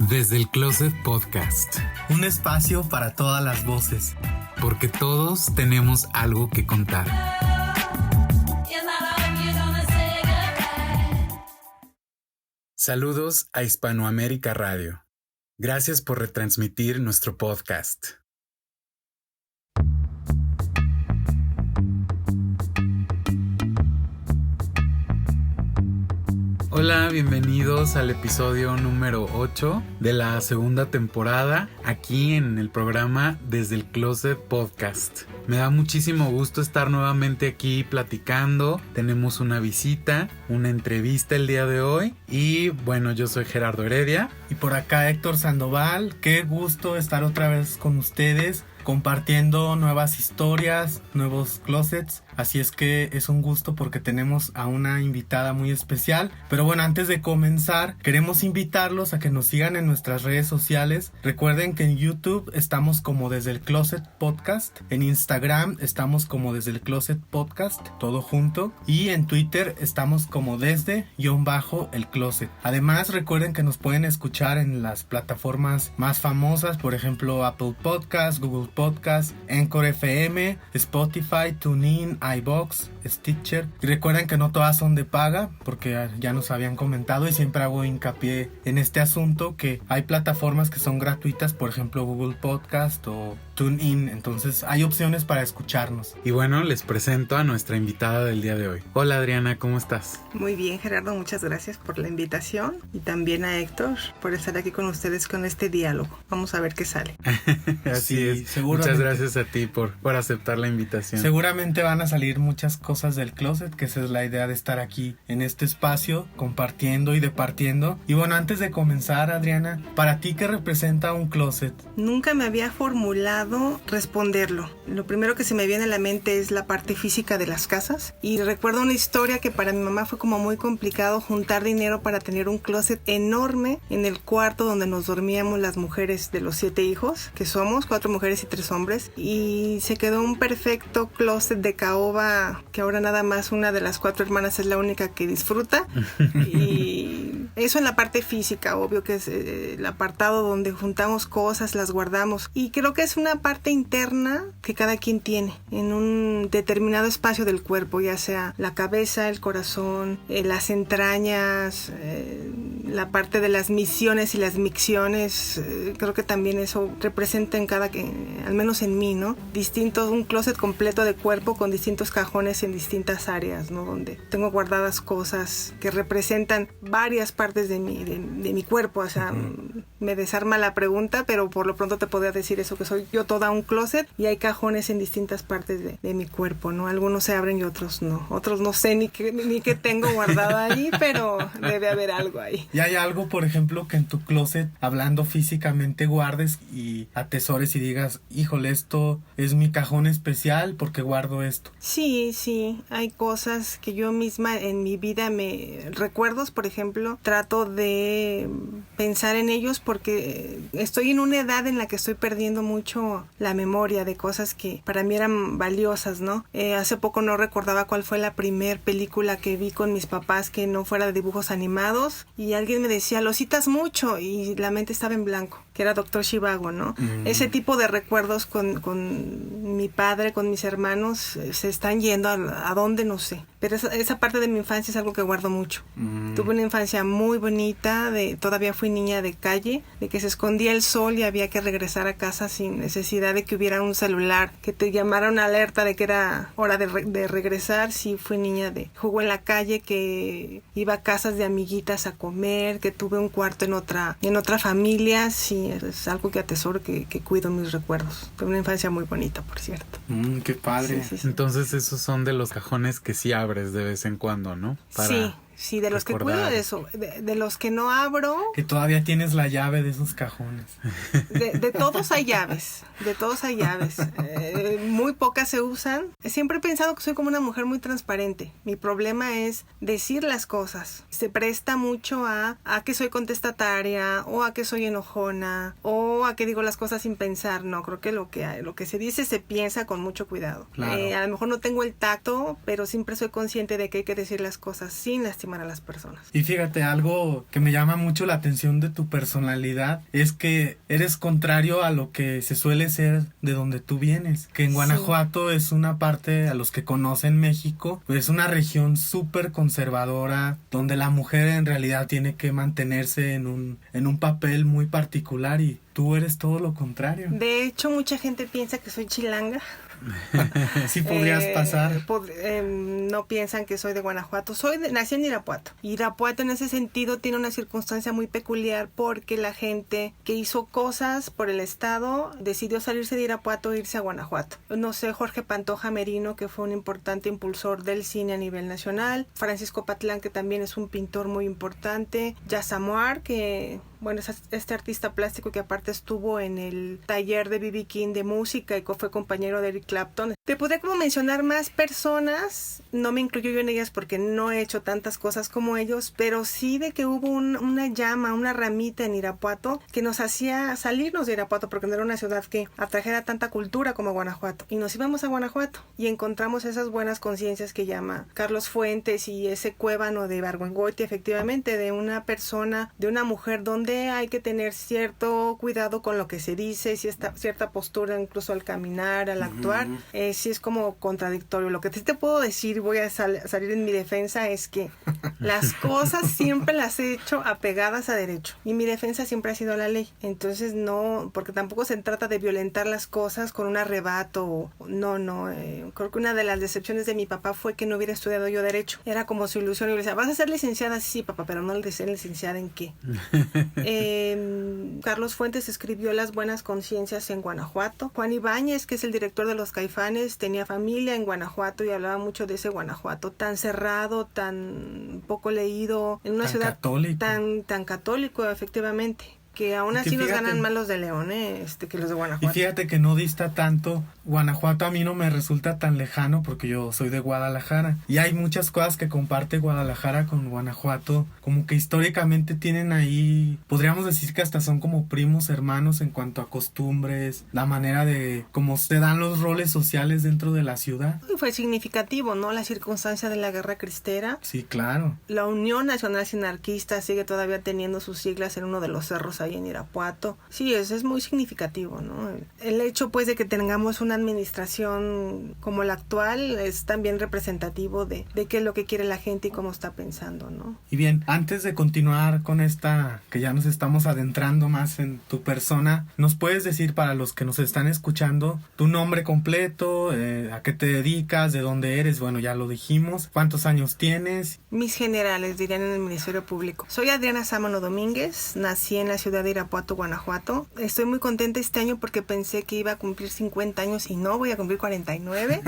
Desde el Closet Podcast. Un espacio para todas las voces. Porque todos tenemos algo que contar. Saludos a Hispanoamérica Radio. Gracias por retransmitir nuestro podcast. Hola, bienvenidos al episodio número 8 de la segunda temporada, aquí en el programa Desde el Closet Podcast. Me da muchísimo gusto estar nuevamente aquí platicando. Tenemos una visita, una entrevista el día de hoy. Y bueno, yo soy Gerardo Heredia. Y por acá Héctor Sandoval. Qué gusto estar otra vez con ustedes, compartiendo nuevas historias, nuevos closets. Así es que es un gusto porque tenemos a una invitada muy especial. Pero bueno, antes de comenzar, queremos invitarlos a que nos sigan en nuestras redes sociales. Recuerden que en YouTube estamos como Desde el Closet Podcast. En Instagram estamos como Desde el Closet Podcast, todo junto. Y en Twitter estamos como Desde_el Closet. Además, recuerden que nos pueden escuchar en las plataformas más famosas. Por ejemplo, Apple Podcast, Google Podcast, Anchor FM, Spotify, TuneIn, iVoox, Stitcher. Y recuerden que no todas son de paga, porque ya nos habían comentado y siempre hago hincapié en este asunto, que hay plataformas que son gratuitas, por ejemplo Google Podcast o TuneIn. Entonces hay opciones para escucharnos. Y bueno, les presento a nuestra invitada del día de hoy. Hola Adriana, ¿cómo estás? Muy bien, Gerardo, muchas gracias por la invitación y también a Héctor por estar aquí con ustedes con este diálogo. Vamos a ver qué sale. Así es. Muchas gracias a ti por aceptar la invitación. Seguramente van a salir muchas cosas del closet, que esa es la idea de estar aquí en este espacio, compartiendo y departiendo. Y bueno, antes de comenzar, Adriana, ¿para ti qué representa un closet? Nunca me había formulado responderlo. Lo primero que se me viene a la mente es la parte física de las casas. Y recuerdo una historia que para mi mamá fue como muy complicado juntar dinero para tener un closet enorme en el cuarto donde nos dormíamos las mujeres de los 7 hijos, que somos 4 mujeres y 3 hombres. Y se quedó un perfecto closet de caoba, que ahora nada más una de las 4 hermanas es la única que disfruta. Y eso en la parte física, obvio que es el apartado donde juntamos cosas, las guardamos. Y creo que es una parte interna que cada quien tiene en un determinado espacio del cuerpo, ya sea la cabeza, el corazón, las entrañas, la parte de las misiones y las micciones. Creo que también eso representa en al menos en mí, ¿no? Distintos, un closet completo de cuerpo con distintos cajones en distintas áreas, ¿no? Donde tengo guardadas cosas que representan varias partes de mi cuerpo. O sea, me desarma la pregunta, pero por lo pronto te podría decir eso, que soy yo toda un closet y hay cajones en distintas partes de mi cuerpo, ¿no? Algunos se abren y otros no. Otros no sé ni qué tengo guardado ahí, pero debe haber algo ahí. ¿Y hay algo, por ejemplo, que en tu closet, hablando físicamente, guardes y atesores y digas, híjole, esto es mi cajón especial porque guardo esto? Sí, hay cosas que yo misma en mi vida recuerdos, por ejemplo, trato de pensar en ellos porque estoy en una edad en la que estoy perdiendo mucho la memoria de cosas que para mí eran valiosas, ¿no? Hace poco no recordaba cuál fue la primer película que vi con mis papás que no fuera de dibujos animados, y alguien me decía, lo citas mucho, y la mente estaba en blanco, que era Dr. Zhivago, ¿no? Ese tipo de recuerdos con mi padre, con mis hermanos, se están yendo a dónde, no sé. Pero esa parte de mi infancia es algo que guardo mucho. Tuve una infancia muy bonita, todavía fui niña de calle, de que se escondía el sol y había que regresar a casa sin necesidad de que hubiera un celular, que te llamara una alerta de que era hora de regresar. Sí, fui niña de juego en la calle, que iba a casas de amiguitas a comer, que tuve un cuarto en otra familia. Sí, es algo que atesoro, que cuido mis recuerdos. Tuve una infancia muy bonita, por cierto. Qué padre. Sí. Entonces esos son de los cajones que sí abres de vez en cuando, ¿no? Sí, de los que cuido eso, de los que no abro. Que todavía tienes la llave de esos cajones. De todos hay llaves, muy pocas se usan. Siempre he pensado que soy como una mujer muy transparente. Mi problema es decir las cosas. Se presta mucho a que soy contestataria, o a que soy enojona, o a que digo las cosas sin pensar. No, creo que lo que se dice se piensa con mucho cuidado. Claro. A lo mejor no tengo el tacto, pero siempre soy consciente de que hay que decir las cosas sin lastimar lastimar a las personas. Y fíjate, algo que me llama mucho la atención de tu personalidad es que eres contrario a lo que se suele ser de donde tú vienes, que en Guanajuato es una parte, a los que conocen México, pues es una región súper conservadora, donde la mujer en realidad tiene que mantenerse en un papel muy particular, y tú eres todo lo contrario. De hecho, mucha gente piensa que soy chilanga. Sí podrías pasar. No piensan que soy de Guanajuato. Nací en Irapuato. Irapuato en ese sentido tiene una circunstancia muy peculiar porque la gente que hizo cosas por el estado decidió salirse de Irapuato e irse a Guanajuato. No sé, Jorge Pantoja Merino, que fue un importante impulsor del cine a nivel nacional. Francisco Patlán, que también es un pintor muy importante. Yasamuar, que bueno, es este artista plástico que aparte estuvo en el taller de B.B. King de música y fue compañero de Eric Clapton. Te podría como mencionar más personas, no me incluyo yo en ellas porque no he hecho tantas cosas como ellos, pero sí de que hubo una llama, una ramita en Irapuato que nos hacía salirnos de Irapuato porque no era una ciudad que atrajera tanta cultura como Guanajuato. Y nos íbamos a Guanajuato y encontramos esas buenas conciencias que llama Carlos Fuentes y ese cuébano de Ibargüengoitia, efectivamente, de una persona, de una mujer donde hay que tener cierto cuidado con lo que se dice, cierta postura incluso al caminar, al actuar, sí es como contradictorio. Lo que sí te puedo decir, voy a salir en mi defensa, es que las cosas siempre las he hecho apegadas a derecho y mi defensa siempre ha sido la ley. Entonces no, porque tampoco se trata de violentar las cosas con un arrebato, creo que una de las decepciones de mi papá fue que no hubiera estudiado yo derecho. Era como su ilusión y le decía, ¿vas a ser licenciada? Sí, papá, pero no le decía licenciada ¿en qué? Carlos Fuentes escribió Las buenas conciencias en Guanajuato. Juan Ibáñez, que es el director de Los Caifanes, tenía familia en Guanajuato y hablaba mucho de ese Guanajuato tan cerrado, tan poco leído, en una ciudad católico. tan católico, efectivamente, que aún así nos ganan más los de León, que los de Guanajuato. Y fíjate que no dista tanto. Guanajuato a mí no me resulta tan lejano porque yo soy de Guadalajara. Y hay muchas cosas que comparte Guadalajara con Guanajuato. Como que históricamente tienen ahí, podríamos decir que hasta son como primos hermanos en cuanto a costumbres, la manera de cómo se dan los roles sociales dentro de la ciudad. Y fue significativo, ¿no? La circunstancia de la Guerra Cristera. Sí, claro. La Unión Nacional Sinarquista sigue todavía teniendo sus siglas en uno de los cerros ahí en Irapuato. Sí, eso es muy significativo, ¿no? El hecho, pues, de que tengamos una administración como la actual es también representativo de qué es lo que quiere la gente y cómo está pensando, ¿no? Y bien, antes de continuar con esta, que ya nos estamos adentrando más en tu persona, ¿nos puedes decir, para los que nos están escuchando, tu nombre completo, a qué te dedicas, de dónde eres? Bueno, ya lo dijimos. ¿Cuántos años tienes? Mis generales dirían en el Ministerio Público. Soy Adriana Sámano Domínguez, nací en la ciudad de Irapuato, Guanajuato. Estoy muy contenta este año porque pensé que iba a cumplir 50 años y no, voy a cumplir 49.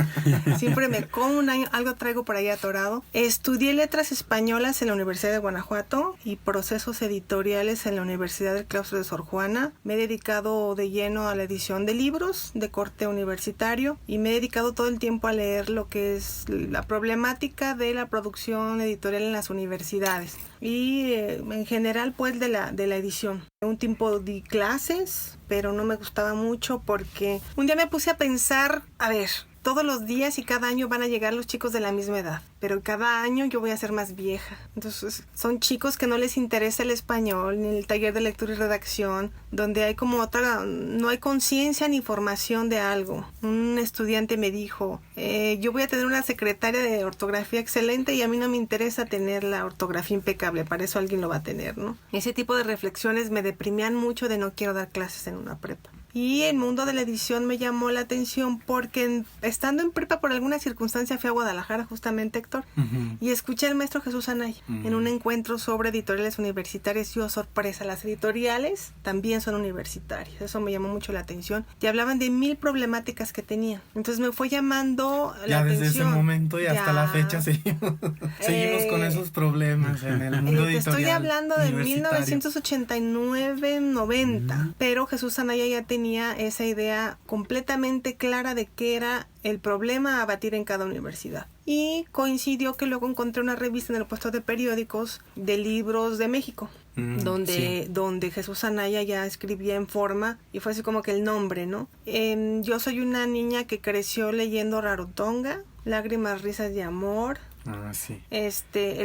Siempre me como un año, algo traigo por ahí atorado. Estudié letras españolas en la Universidad de Guanajuato y procesos editoriales en la Universidad del Claustro de Sor Juana. Me he dedicado de lleno a la edición de libros de corte universitario y me he dedicado todo el tiempo a leer lo que es la problemática de la producción editorial en las universidades y en general pues de la edición. Un tiempo di clases, pero no me gustaba mucho porque un día me puse a pensar, a ver, todos los días y cada año van a llegar los chicos de la misma edad, pero cada año yo voy a ser más vieja. Entonces son chicos que no les interesa el español, ni el taller de lectura y redacción, donde hay como no hay conciencia ni formación de algo. Un estudiante me dijo, yo voy a tener una secretaria de ortografía excelente y a mí no me interesa tener la ortografía impecable, para eso alguien lo va a tener, ¿no? Ese tipo de reflexiones me deprimían mucho de no quiero dar clases en una prepa. Y el mundo de la edición me llamó la atención porque estando en prepa por alguna circunstancia fui a Guadalajara justamente, Héctor, y escuché al maestro Jesús Anaya en un encuentro sobre editoriales universitarias. Y, oh, sorpresa, las editoriales también son universitarias. Eso me llamó mucho la atención. Y hablaban de 1000 problemáticas que tenían. Entonces me fue llamando la atención. Ya desde ese momento y hasta la fecha seguimos con esos problemas en el mundo editorial. Te estoy hablando de 1989-90, pero Jesús Anaya ya tenía esa idea completamente clara de qué era el problema a batir en cada universidad. Y coincidió que luego encontré una revista en el puesto de periódicos de libros de México, donde Jesús Anaya ya escribía en forma y fue así como que el nombre, ¿no? Yo soy una niña que creció leyendo Rarotonga, Lágrimas, risas de amor, Ah, sí.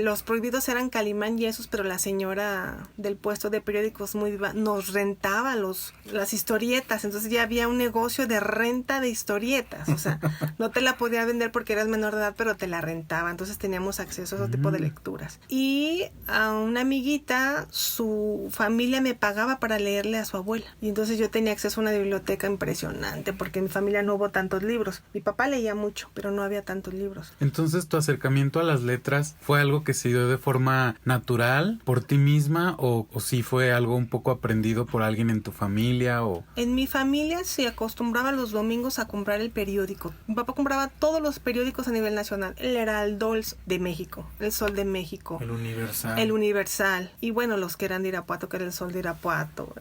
Los prohibidos eran Calimán y esos, pero la señora del puesto de periódicos nos rentaba las historietas, entonces ya había un negocio de renta de historietas, o sea, no te la podía vender porque eras menor de edad, pero te la rentaba, entonces teníamos acceso a ese tipo de lecturas. Y a una amiguita, su familia me pagaba para leerle a su abuela, y entonces yo tenía acceso a una biblioteca impresionante, porque en mi familia no hubo tantos libros. Mi papá leía mucho, pero no había tantos libros. Entonces, ¿tu acercamiento a las letras fue algo que se dio de forma natural por ti misma o sí fue algo un poco aprendido por alguien en tu familia? En mi familia se acostumbraba los domingos a comprar el periódico. Mi papá compraba todos los periódicos a nivel nacional. El Heraldo de México, El Sol de México, El Universal, y bueno, los que eran de Irapuato, que era El Sol de Irapuato,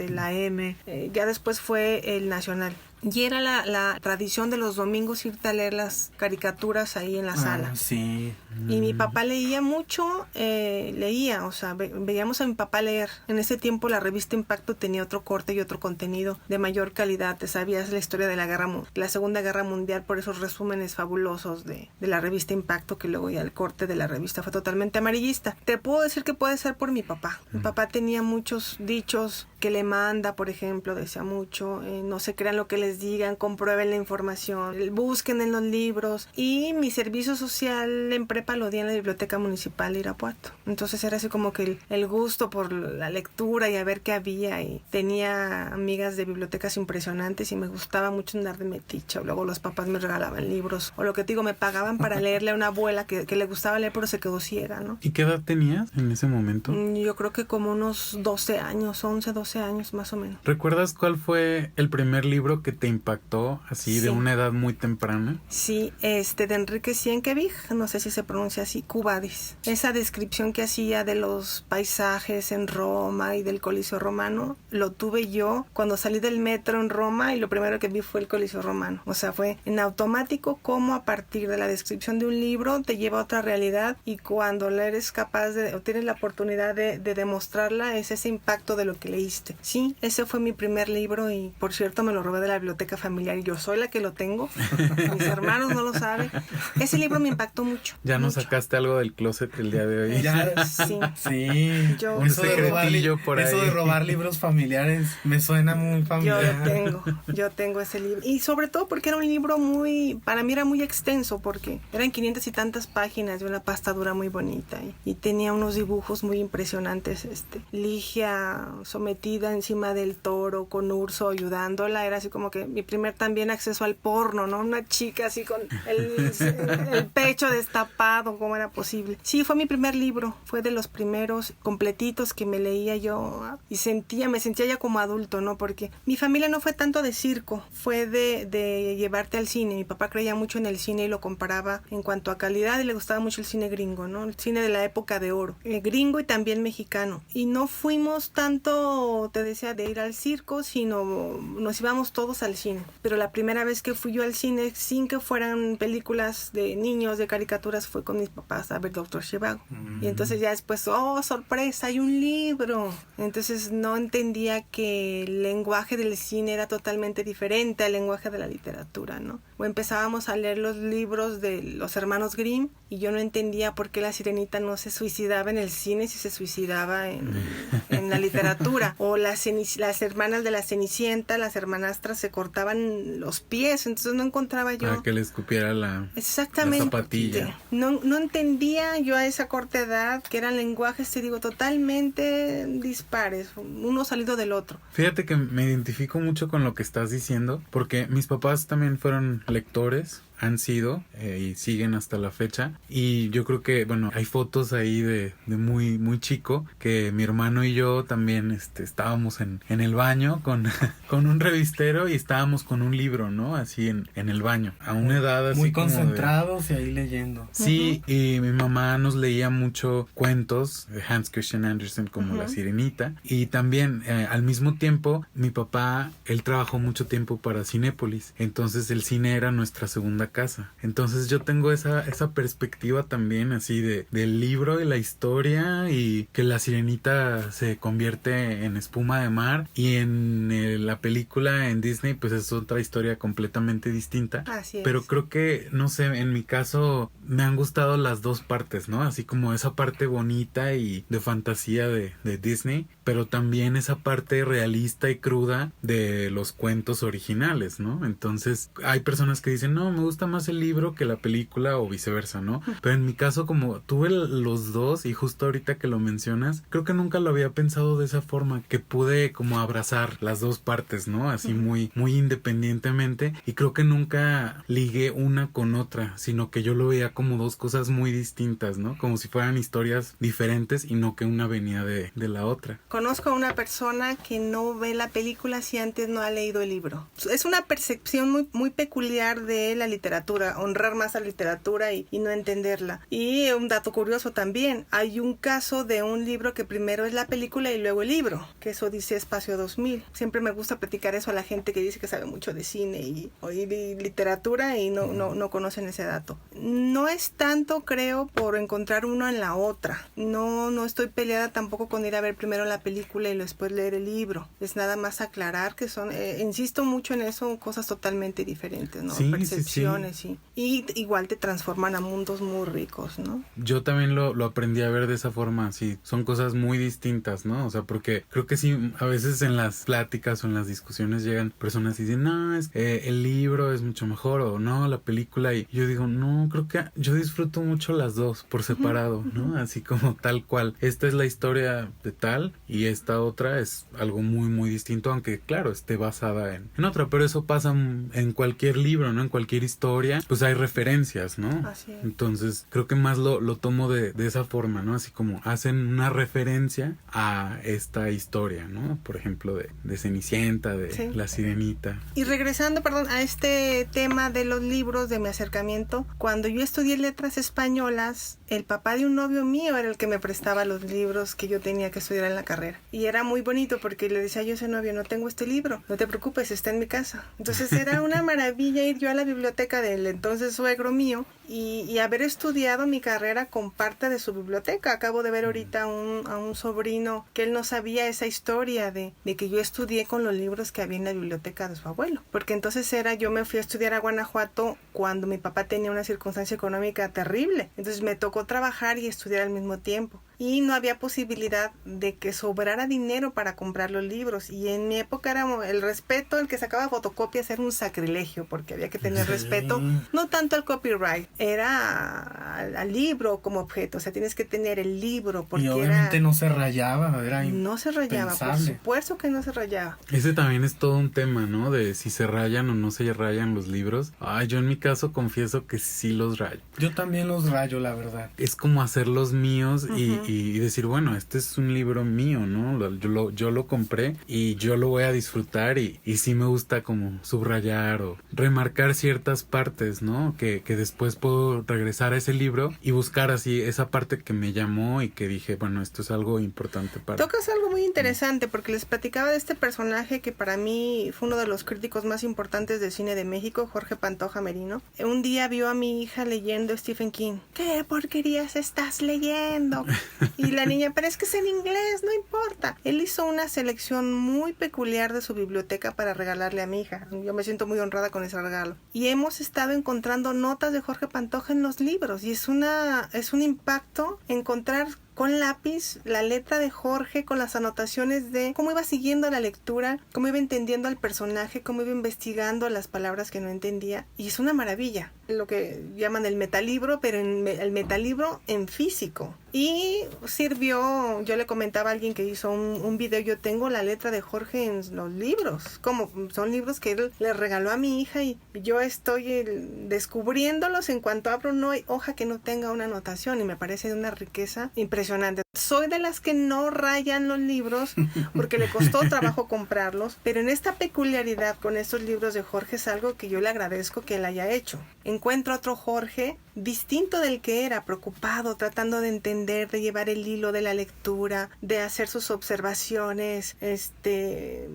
la M, ya después fue el Nacional. Y era la tradición de los domingos irte a leer las caricaturas ahí en la sala. Sí. Y mi papá leía mucho, o sea, veíamos a mi papá leer. En ese tiempo la revista Impacto tenía otro corte y otro contenido de mayor calidad. Te sabías la historia de la Segunda Guerra Mundial por esos resúmenes fabulosos de la revista Impacto, que luego ya el corte de la revista fue totalmente amarillista. Te puedo decir que puede ser por mi papá. Mi papá tenía muchos dichos que le manda, por ejemplo, decía mucho, no se crean lo que les digan, comprueben la información, busquen en los libros. Y mi servicio social en prepa lo di en la Biblioteca Municipal de Irapuato. Entonces era así como que el gusto por la lectura y a ver qué había, y tenía amigas de bibliotecas impresionantes y me gustaba mucho andar de metiche. Luego los papás me regalaban libros, o lo que te digo, me pagaban para leerle a una abuela que le gustaba leer pero se quedó ciega, ¿no? ¿Y qué edad tenías en ese momento? Yo creo que como unos 12 años, 11, 12 años más o menos. ¿Recuerdas cuál fue el primer libro que te impactó así de una edad muy temprana? Sí, de Enrique Sienkiewicz, no sé si se pronuncia así, Cubadis. Esa descripción que hacía de los paisajes en Roma y del Coliseo Romano, lo tuve yo cuando salí del metro en Roma y lo primero que vi fue el Coliseo Romano. O sea, fue en automático cómo a partir de la descripción de un libro te lleva a otra realidad, y cuando eres capaz o tienes la oportunidad de demostrarla, es ese impacto de lo que leíste. Sí, ese fue mi primer libro, y por cierto me lo robé de la biblioteca familiar y yo soy la que lo tengo. Mis hermanos no lo saben. Ese libro me impactó mucho. ¿Ya no sacaste algo del closet el día de hoy? Ya, sí. Sí. Un secretillo por ahí. Eso de robar libros familiares me suena muy familiar. Yo tengo ese libro. Y sobre todo porque era un libro para mí era muy extenso, porque eran 500 y tantas páginas de una pasta dura muy bonita, y tenía unos dibujos muy impresionantes. Ligia sometida encima del toro con Urso ayudándola, era así como que mi primer también acceso al porno, ¿no? Una chica así con el pecho destapado, ¿cómo era posible? Sí, fue mi primer libro, fue de los primeros completitos que me leía yo, y me sentía ya como adulto, ¿no? Porque mi familia no fue tanto de circo, fue de llevarte al cine. Mi papá creía mucho en el cine y lo comparaba en cuanto a calidad, y le gustaba mucho el cine gringo, ¿no? El cine de la época de oro, gringo y también mexicano. Y no fuimos tanto, te decía, de ir al circo, sino nos íbamos todos al cine. Pero la primera vez que fui yo al cine, sin que fueran películas de niños, de caricaturas, fue con mis papás a ver Dr. Zhivago. Y entonces ya después, oh, sorpresa, hay un libro. Entonces no entendía que el lenguaje del cine era totalmente diferente al lenguaje de la literatura, ¿no? O empezábamos a leer los libros de los hermanos Grimm, y yo no entendía por qué la sirenita no se suicidaba en el cine si se suicidaba en la literatura. O las hermanas de la Cenicienta, las hermanastras, se cortaban los pies, entonces no encontraba yo... Para que le escupiera la zapatilla. No entendía yo a esa corta edad que eran lenguajes, te digo, totalmente dispares, uno salido del otro. Fíjate que me identifico mucho con lo que estás diciendo, porque mis papás también fueron lectores, han sido y siguen hasta la fecha, y yo creo que, bueno, hay fotos ahí de muy muy chico que mi hermano y yo también estábamos en el baño con un revistero y estábamos con un libro, ¿no? Así en el baño, a una edad así muy como concentrados y ahí leyendo. Sí, y mi mamá nos leía mucho cuentos de Hans Christian Andersen, como La Sirenita, y también al mismo tiempo mi papá, él trabajó mucho tiempo para Cinépolis, entonces el cine era nuestra segunda la casa. Entonces yo tengo esa perspectiva también así del libro y la historia, y que la sirenita se convierte en espuma de mar, y en la película en Disney pues es otra historia completamente distinta. Así es. Pero creo que, no sé, en mi caso me han gustado las dos partes, ¿no? Así como esa parte bonita y de fantasía de Disney, pero también esa parte realista y cruda de los cuentos originales, ¿no? Entonces hay personas que dicen, no, me gusta más el libro que la película, o viceversa, ¿no? Pero en mi caso, como tuve los dos, y justo ahorita que lo mencionas, creo que nunca lo había pensado de esa forma, que pude como abrazar las dos partes, ¿no? Así muy, muy independientemente, y creo que nunca ligué una con otra, sino que yo lo veía como dos cosas muy distintas, ¿no? Como si fueran historias diferentes y no que una venía de la otra. Conozco a una persona que no ve la película si antes no ha leído el libro. Es una percepción muy, muy peculiar de la literatura, honrar más a la literatura y no entenderla. Y un dato curioso también, hay un caso de un libro que primero es la película y luego el libro, que es Odisea Espacio 2000. Siempre me gusta platicar eso a la gente que dice que sabe mucho de cine y literatura y no conocen ese dato. No es tanto, creo, por encontrar uno en la otra. No estoy peleada tampoco con ir a ver primero la película y después leer el libro. Es nada más aclarar que son, insisto mucho en eso, cosas totalmente diferentes, ¿no? Sí, percepciones, sí. Y igual te transforman a mundos muy ricos, ¿no? Yo también lo aprendí a ver de esa forma, sí, son cosas muy distintas, ¿no? O sea, porque creo que sí, a veces en las pláticas o en las discusiones llegan personas y dicen, no, es el libro es mucho mejor, o no, la película, y yo digo, no, creo que yo disfruto mucho las dos por separado, ¿no? Así como tal cual. Esta es la historia de tal y esta otra es algo muy, muy distinto, aunque claro, esté basada en otra, pero eso pasa en cualquier libro, ¿no? En cualquier historia, pues hay referencias, ¿no? Así es. Entonces, creo que más lo tomo de esa forma, ¿no? Así como hacen una referencia a esta historia, ¿no? Por ejemplo, de Cenicienta, de La Sirenita. Y regresando, a este tema de los libros, de mi acercamiento, cuando yo estudié letras españolas, el papá de un novio mío era el que me prestaba los libros que yo tenía que estudiar en la carrera. Y era muy bonito porque le decía yo a ese novio, no tengo este libro, no te preocupes, está en mi casa. Entonces era una maravilla ir yo a la biblioteca del entonces suegro mío y haber estudiado mi carrera con parte de su biblioteca. Acabo de ver ahorita a un sobrino que él no sabía esa historia de que yo estudié con los libros que había en la biblioteca de su abuelo. Porque entonces yo me fui a estudiar a Guanajuato cuando mi papá tenía una circunstancia económica terrible. Entonces me tocó trabajar y estudiar al mismo tiempo. Y no había posibilidad de que sobrara dinero para comprar los libros. Y en mi época era el respeto, el que sacaba fotocopias era un sacrilegio, porque había que tener respeto, no tanto al copyright, era al libro como objeto. O sea, tienes que tener el libro. Porque y obviamente no se rayaba, era no se rayaba, por supuesto que no se rayaba. Ese también es todo un tema, ¿no? De si se rayan o no se rayan los libros. Yo en mi caso confieso que sí los rayo. Yo también los rayo, la verdad. Es como hacer los míos y decir, bueno, este es un libro mío, ¿no? Yo lo compré y yo lo voy a disfrutar y sí me gusta como subrayar o remarcar ciertas partes, ¿no? Que después puedo regresar a ese libro y buscar así esa parte que me llamó y que dije, bueno, esto es algo importante para... Tocas algo muy interesante porque les platicaba de este personaje que para mí fue uno de los críticos más importantes del cine de México, Jorge Pantoja Merino. Un día vio a mi hija leyendo Stephen King. ¿Qué porquerías estás leyendo? Y la niña, pero es que es en inglés, no importa. Él hizo una selección muy peculiar de su biblioteca para regalarle a mi hija. Yo me siento muy honrada con ese regalo. Y hemos estado encontrando notas de Jorge Pantoja en los libros. Y es un impacto encontrar con lápiz la letra de Jorge, con las anotaciones de cómo iba siguiendo la lectura, cómo iba entendiendo al personaje, cómo iba investigando las palabras que no entendía. Y es una maravilla. Lo que llaman el metalibro, pero el metalibro en físico. Y sirvió, yo le comentaba a alguien que hizo un video, yo tengo la letra de Jorge en los libros, como son libros que él le regaló a mi hija y yo estoy descubriéndolos. En cuanto abro no hay hoja que no tenga una anotación y me parece de una riqueza impresionante. impresionante. Soy de las que no rayan los libros porque le costó trabajo comprarlos, pero en esta peculiaridad con estos libros de Jorge es algo que yo le agradezco que él haya hecho. Encuentro otro Jorge distinto del que era, preocupado, tratando de entender, de llevar el hilo de la lectura, de hacer sus observaciones,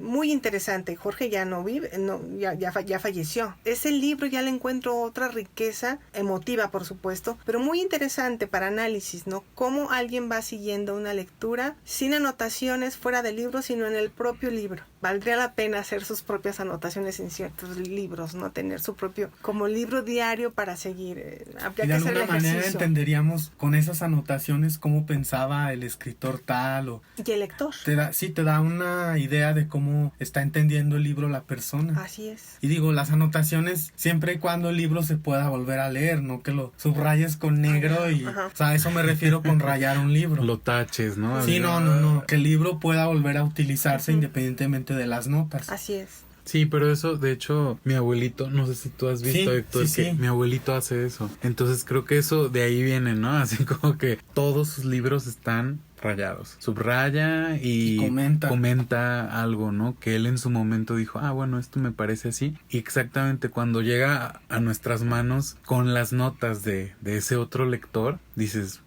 muy interesante. Jorge ya no vive, ya falleció. Ese libro ya le encuentro otra riqueza emotiva, por supuesto, pero muy interesante para análisis, ¿no? Cómo alguien va siguiendo una lectura sin anotaciones fuera del libro, sino en el propio libro. Valdría la pena hacer sus propias anotaciones en ciertos libros, ¿no? Tener su propio, como libro diario para seguir. Y de alguna manera entenderíamos con esas anotaciones cómo pensaba el escritor tal y el lector. Te da una idea de cómo está entendiendo el libro la persona. Así es. Y digo, las anotaciones siempre y cuando el libro se pueda volver a leer, no que lo subrayes con negro y... Ajá. O sea, a eso me refiero con rayar un libro. Lo taches, ¿no? Sí, no. Que el libro pueda volver a utilizarse independientemente de las notas. Así es. Sí, pero eso, de hecho, mi abuelito, no sé si tú has visto, Sí, Héctor, sí, que sí. mi abuelito hace eso. Entonces creo que eso de ahí viene, ¿no? Así como que todos sus libros están rayados. Subraya y comenta algo, ¿no? Que él en su momento dijo, bueno, esto me parece así. Y exactamente cuando llega a nuestras manos con las notas de ese otro lector, dices,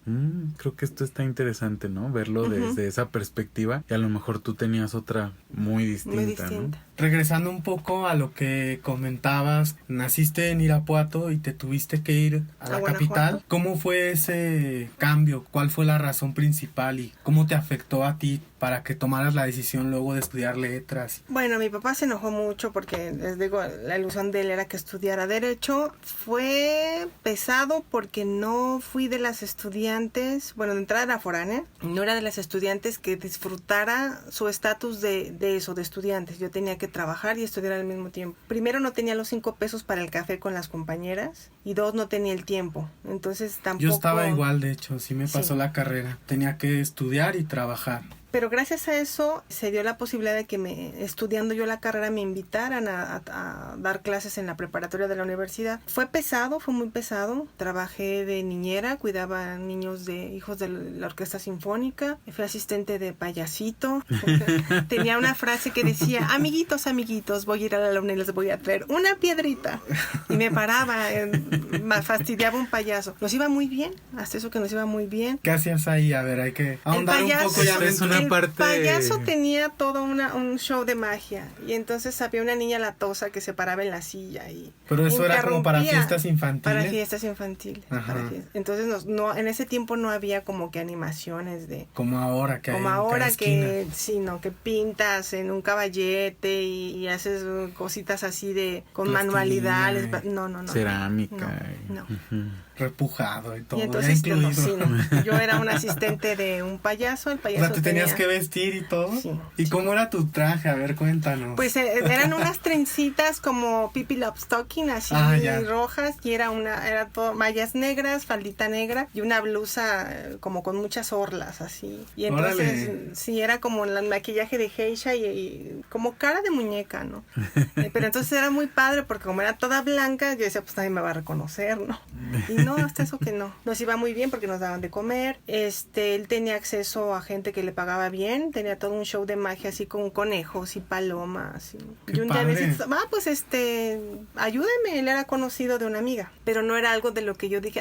creo que esto está interesante, ¿no? Verlo desde esa perspectiva. Y a lo mejor tú tenías otra muy distinta, ¿no? Regresando un poco a lo que comentabas, naciste en Irapuato y te tuviste que ir a la capital. ¿Cómo fue ese cambio? ¿Cuál fue la razón principal y cómo te afectó a ti para que tomaras la decisión luego de estudiar letras? Bueno, mi papá se enojó mucho porque, les digo, la ilusión de él era que estudiara Derecho. Fue pesado porque no fui de las estudiantes, bueno, de entrada era foránea, no era de las estudiantes que disfrutara su estatus de eso, de estudiantes. Yo tenía que trabajar y estudiar al mismo tiempo. Primero, no tenía los 5 pesos para el café con las compañeras, y 2, no tenía el tiempo. Entonces tampoco... Yo estaba igual, de hecho, sí me pasó la carrera. Tenía que estudiar y trabajar. Pero gracias a eso se dio la posibilidad de que estudiando yo la carrera me invitaran a dar clases en la preparatoria de la universidad. Fue pesado, fue muy pesado. Trabajé de niñera, cuidaba a niños hijos de la orquesta sinfónica. Fui asistente de payasito. Tenía una frase que decía, amiguitos, voy a ir a la luna y les voy a traer una piedrita. Y me paraba, me fastidiaba un payaso. Nos iba muy bien, hasta eso que nos iba muy bien. ¿Qué hacías ahí? A ver, hay que ahondar un poco ya. El payaso tenía todo un show de magia, y entonces había una niña latosa que se paraba en la silla y pero eso era como para fiestas infantiles. Para fiestas infantiles. Entonces en ese tiempo no había como que animaciones de como ahora que como hay ahora en que sí, no, que pintas en un caballete y haces cositas así de con manualidades, no, cerámica, no. Repujado y todo. Y entonces yo era un asistente de un payaso. El payaso, o sea, te tenías que vestir y todo. Sí. ¿Y cómo era tu traje? A ver, cuéntanos. Pues eran unas trencitas como Pippi Longstocking, así rojas, y era todo mallas negras, faldita negra y una blusa como con muchas orlas así. Y entonces sí, era como el maquillaje de geisha y como cara de muñeca, ¿no? Pero entonces era muy padre porque como era toda blanca, yo decía, pues nadie me va a reconocer, ¿no? Y no, hasta eso que no. Nos iba muy bien porque nos daban de comer. Él tenía acceso a gente que le pagaba bien. Tenía todo un show de magia así con conejos y palomas. Y un día necesito, pues ayúdeme. Él era conocido de una amiga. Pero no era algo de lo que yo dije,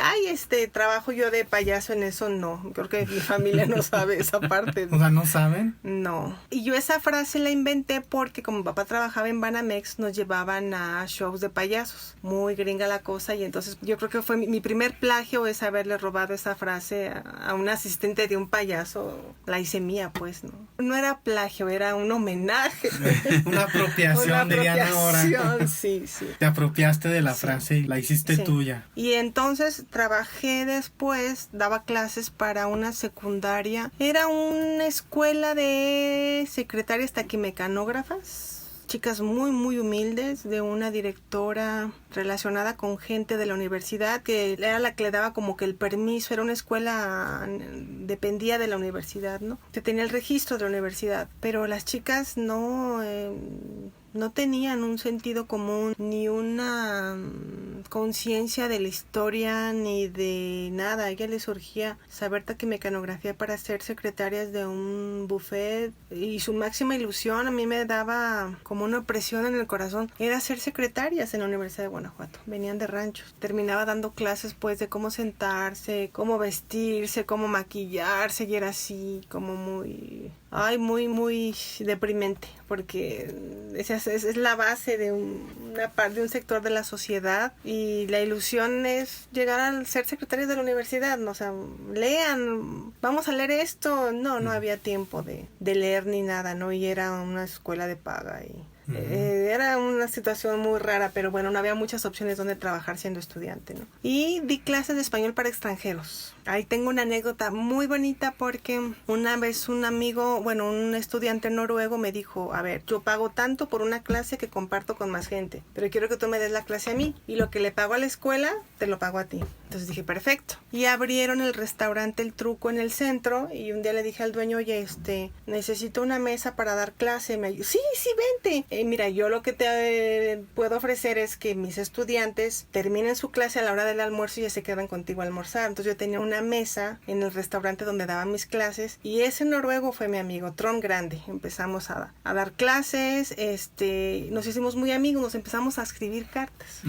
trabajo yo de payaso en eso, no. Creo que mi familia no sabe esa parte. O sea, ¿no saben? No. Y yo esa frase la inventé porque como mi papá trabajaba en Banamex, nos llevaban a shows de payasos. Muy gringa la cosa, y entonces yo creo que fue mi primer plagio es haberle robado esa frase a un asistente de un payaso. La hice mía, pues, ¿no? No era plagio, era un homenaje. Una apropiación, dirían ahora. Sí. Te apropiaste de la frase y la hiciste tuya. Y entonces trabajé después, daba clases para una secundaria. Era una escuela de secretarias taquimecanógrafas. Chicas muy, muy humildes, de una directora relacionada con gente de la universidad, que era la que le daba como que el permiso. Era una escuela, dependía de la universidad, ¿no? Que tenía el registro de la universidad, pero las chicas no no tenían un sentido común, ni una conciencia de la historia, ni de nada. A ella le surgía saber taquimecanografía para ser secretarias de un buffet, y su máxima ilusión, a mí me daba como una presión en el corazón, era ser secretarias en la Universidad de Guanajuato. Venían de ranchos. Terminaba dando clases pues de cómo sentarse, cómo vestirse, cómo maquillarse, y era así como muy deprimente, porque esa es la base de una parte de un sector de la sociedad, y la ilusión es llegar a ser secretarios de la universidad, ¿no? O sea, lean, vamos a leer esto. No había tiempo de leer ni nada, ¿no? Y era una escuela de paga y era una situación muy rara, pero bueno, no había muchas opciones donde trabajar siendo estudiante, ¿no? Y di clases de español para extranjeros. Ahí tengo una anécdota muy bonita, porque una vez un amigo, un estudiante noruego me dijo, a ver, yo pago tanto por una clase que comparto con más gente, pero quiero que tú me des la clase a mí, y lo que le pago a la escuela, te lo pago a ti. Entonces dije, perfecto. Y abrieron el restaurante El Truco en el centro, y un día le dije al dueño, oye, necesito una mesa para dar clase. Me dijo, sí, vente. Mira, yo lo que te puedo ofrecer es que mis estudiantes terminen su clase a la hora del almuerzo y ya se quedan contigo a almorzar. Entonces yo tenía una mesa en el restaurante donde daba mis clases, y ese noruego fue mi amigo, Trond Grande. Empezamos a dar clases, nos hicimos muy amigos, nos empezamos a escribir cartas.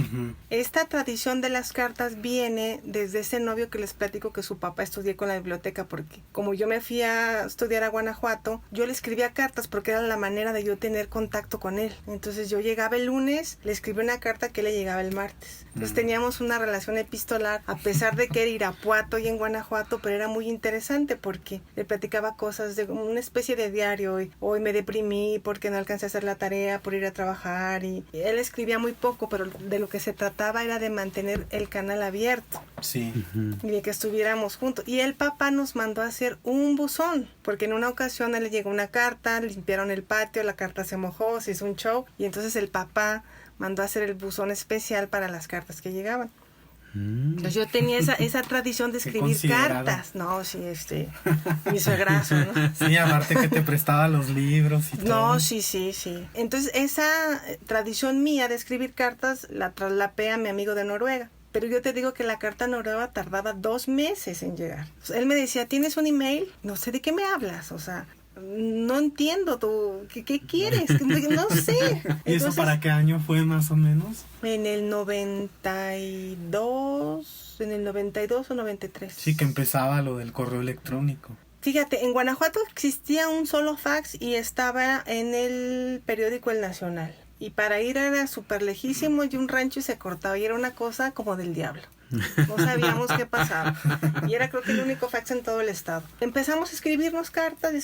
Esta tradición de las cartas viene desde ese novio que les platico que su papá estudié con la biblioteca, porque como yo me fui a estudiar a Guanajuato, yo le escribía cartas porque era la manera de yo tener contacto con él. Entonces yo llegaba el lunes, le escribí una carta que le llegaba el martes. Entonces teníamos una relación epistolar, a pesar de que era Irapuato y en Guanajuato, pero era muy interesante porque le platicaba cosas de una especie de diario. Hoy me deprimí porque no alcancé a hacer la tarea por ir a trabajar, y él escribía muy poco, pero de lo que se trataba era de mantener el canal abierto. Sí. Y de que estuviéramos juntos. Y el papá nos mandó a hacer un buzón, porque en una ocasión a él le llegó una carta, limpiaron el patio, la carta se mojó, se hizo un show, y entonces el papá mandó a hacer el buzón especial para las cartas que llegaban. Entonces yo tenía esa tradición de escribir cartas. No, sí, mi suegrazo, ¿no? Sí, aparte que te prestaba los libros y todo. No, sí. Entonces esa tradición mía de escribir cartas la traslapé a mi amigo de Noruega. Pero yo te digo que la carta noruega tardaba 2 meses en llegar. O sea, él me decía, ¿tienes un email? No sé de qué me hablas, o sea, no entiendo tú, ¿qué quieres? No sé. ¿Y eso para qué año fue más o menos? En el 92 o 93. Sí, que empezaba lo del correo electrónico. Fíjate, en Guanajuato existía un solo fax y estaba en el periódico El Nacional. Y para ir era súper lejísimo, y un rancho, y se cortaba, y era una cosa como del diablo. No sabíamos qué pasaba. Y era, creo que, el único fax en todo el estado. Empezamos a escribirnos cartas.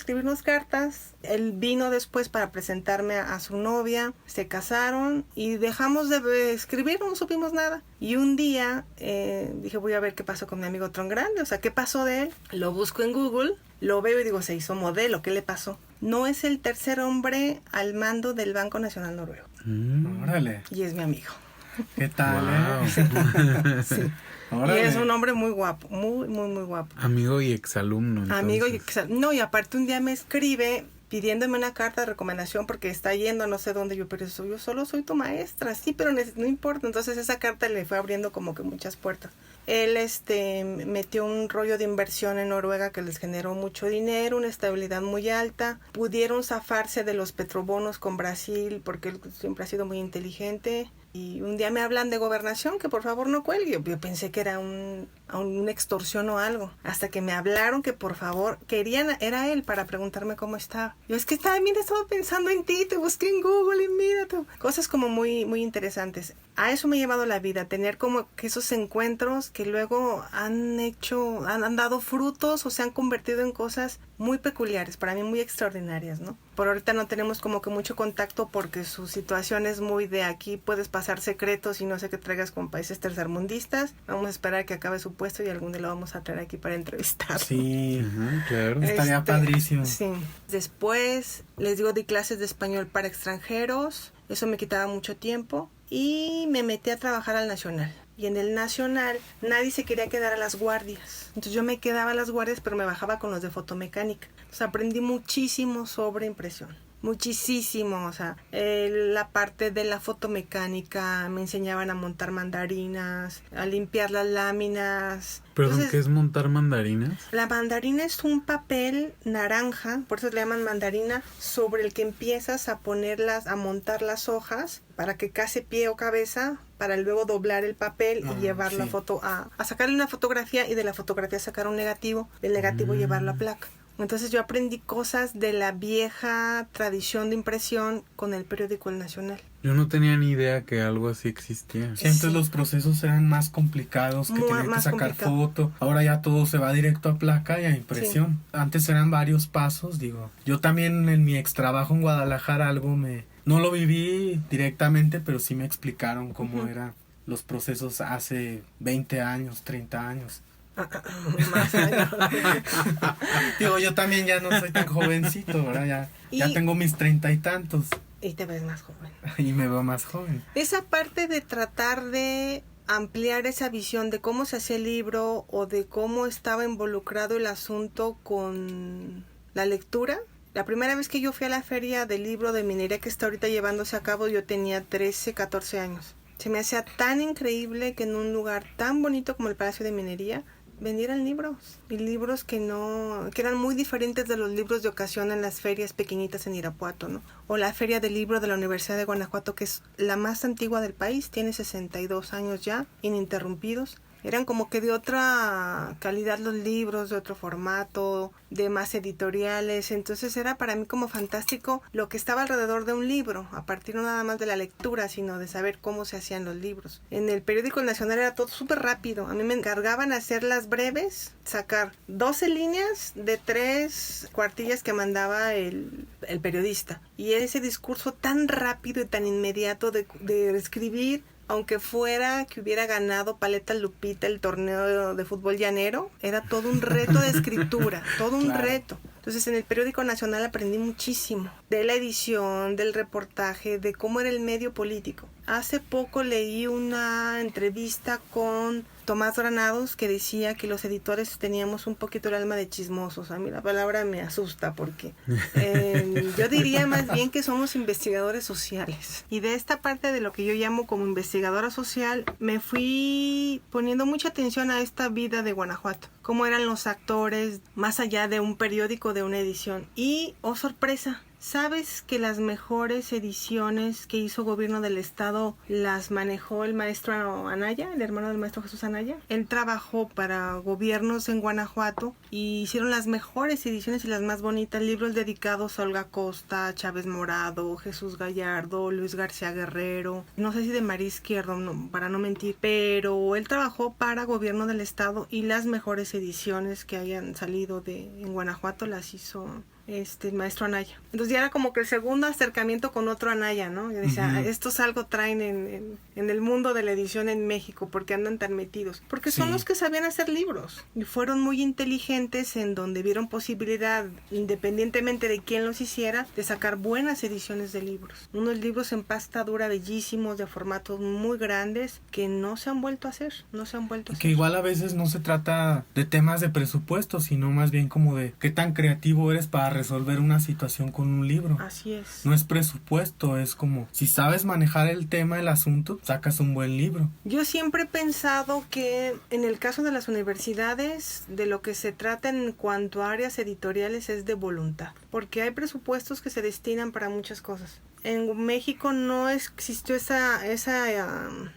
Él vino después para presentarme a su novia. Se casaron y dejamos de escribir, no supimos nada. Y un día dije, voy a ver qué pasó con mi amigo Trond Grande. O sea, ¿qué pasó de él? Lo busco en Google, lo veo y digo, se hizo modelo, ¿qué le pasó? No, es el tercer hombre al mando del Banco Nacional Noruego. Órale. Y es mi amigo. ¿Qué tal? Wow. Sí. Y es un hombre muy guapo, muy guapo. Amigo y exalumno. No, y aparte un día me escribe pidiéndome una carta de recomendación porque está yendo a no sé dónde. Yo solo soy tu maestra. Sí, pero no importa. Entonces esa carta le fue abriendo como que muchas puertas. Él metió un rollo de inversión en Noruega que les generó mucho dinero, una estabilidad muy alta. Pudieron zafarse de los petrobonos con Brasil porque él siempre ha sido muy inteligente. Y un día me hablan de gobernación, que por favor no cuelgue. Yo pensé que era una extorsión o algo. Hasta que me hablaron que por favor era él para preguntarme cómo estaba. Yo, es que también estaba pensando en ti, te busqué en Google y mira tú. Cosas como muy, muy interesantes. A eso me ha llevado la vida, tener como que esos encuentros que luego han dado frutos o se han convertido en cosas muy peculiares, para mí muy extraordinarias, ¿no? Por ahorita no tenemos como que mucho contacto porque su situación es muy de aquí puedes pasar secretos y no sé qué traigas con países tercermundistas. Vamos a esperar que acabe su puesto y algún día lo vamos a traer aquí para entrevistar. Sí, claro. Estaría padrísimo. Sí. Después, les digo, di clases de español para extranjeros. Eso me quitaba mucho tiempo. Y me metí a trabajar al Nacional. Y en el Nacional nadie se quería quedar a las guardias. Entonces yo me quedaba a las guardias, pero me bajaba con los de fotomecánica. Entonces aprendí muchísimo sobre impresión. Muchísimo, o sea, la parte de la fotomecánica, me enseñaban a montar mandarinas, a limpiar las láminas. Perdón, Entonces, ¿qué es montar mandarinas? la mandarina es un papel naranja, por eso le llaman mandarina, sobre el que empiezas a montar las hojas para que case pie o cabeza, para luego doblar el papel y llevar la foto a sacarle una fotografía, y de la fotografía sacar un negativo, del negativo llevarlo a placa. Entonces yo aprendí cosas de la vieja tradición de impresión con el periódico El Nacional. Yo no tenía ni idea que algo así existía. Sí, antes los procesos eran más complicados, que tenían que sacar foto. Ahora ya todo se va directo a placa y a impresión. Sí. Antes eran varios pasos, digo. Yo también en mi ex trabajo en Guadalajara no lo viví directamente, pero sí me explicaron cómo eran los procesos hace 20 años, 30 años. Más años. Digo, yo también ya no soy tan jovencito, ¿verdad? Ya tengo mis 30 y tantos. Y te ves más joven. Y me veo más joven. Esa parte de tratar de ampliar esa visión de cómo se hacía el libro o de cómo estaba involucrado el asunto con la lectura. La primera vez que yo fui a la feria del libro de minería que está ahorita llevándose a cabo, yo tenía 13, 14 años. Se me hacía tan increíble que en un lugar tan bonito como el Palacio de Minería vendieran libros, y libros que eran muy diferentes de los libros de ocasión en las ferias pequeñitas en Irapuato, ¿no? O la Feria del Libro de la Universidad de Guanajuato, que es la más antigua del país, tiene 62 años ya, ininterrumpidos. Eran como que de otra calidad los libros, de otro formato, de más editoriales. Entonces era para mí como fantástico lo que estaba alrededor de un libro, a partir no nada más de la lectura, sino de saber cómo se hacían los libros. En el periódico El Nacional era todo súper rápido. A mí me encargaban hacerlas breves, sacar 12 líneas de 3 cuartillas que mandaba el periodista. Y ese discurso tan rápido y tan inmediato de escribir, aunque fuera que hubiera ganado Paleta Lupita el torneo de fútbol llanero, era todo un reto de escritura, todo un reto. Entonces en el periódico Nacional aprendí muchísimo de la edición, del reportaje, de cómo era el medio político. Hace poco leí una entrevista con Tomás Granados que decía que los editores teníamos un poquito el alma de chismosos. A mí la palabra me asusta porque yo diría más bien que somos investigadores sociales. Y de esta parte de lo que yo llamo como investigadora social, me fui poniendo mucha atención a esta vida de Guanajuato. Cómo eran los actores más allá de un periódico, de una edición. Y, oh sorpresa, ¿sabes que las mejores ediciones que hizo Gobierno del Estado las manejó el maestro Anaya, el hermano del maestro Jesús Anaya? Él trabajó para gobiernos en Guanajuato y hicieron las mejores ediciones y las más bonitas, libros dedicados a Olga Costa, Chávez Morado, Jesús Gallardo, Luis García Guerrero, no sé si de María Izquierdo, no, para no mentir, pero él trabajó para Gobierno del Estado y las mejores ediciones que hayan salido en Guanajuato las hizo el maestro Anaya. Entonces ya era como que el segundo acercamiento con otro Anaya, ¿no? Yo decía, estos algo traen en el mundo de la edición en México, porque andan tan metidos. Porque son los que sabían hacer libros y fueron muy inteligentes en donde vieron posibilidad, independientemente de quién los hiciera, de sacar buenas ediciones de libros. Unos libros en pasta dura bellísimos, de formatos muy grandes, que no se han vuelto a hacer, Que igual a veces no se trata de temas de presupuesto, sino más bien como de qué tan creativo eres para resolver una situación con un libro. Así es. No es presupuesto, es como si sabes manejar el tema, el asunto, sacas un buen libro. Yo siempre he pensado que en el caso de las universidades, de lo que se trata en cuanto a áreas editoriales es de voluntad, porque hay presupuestos que se destinan para muchas cosas. En México no existió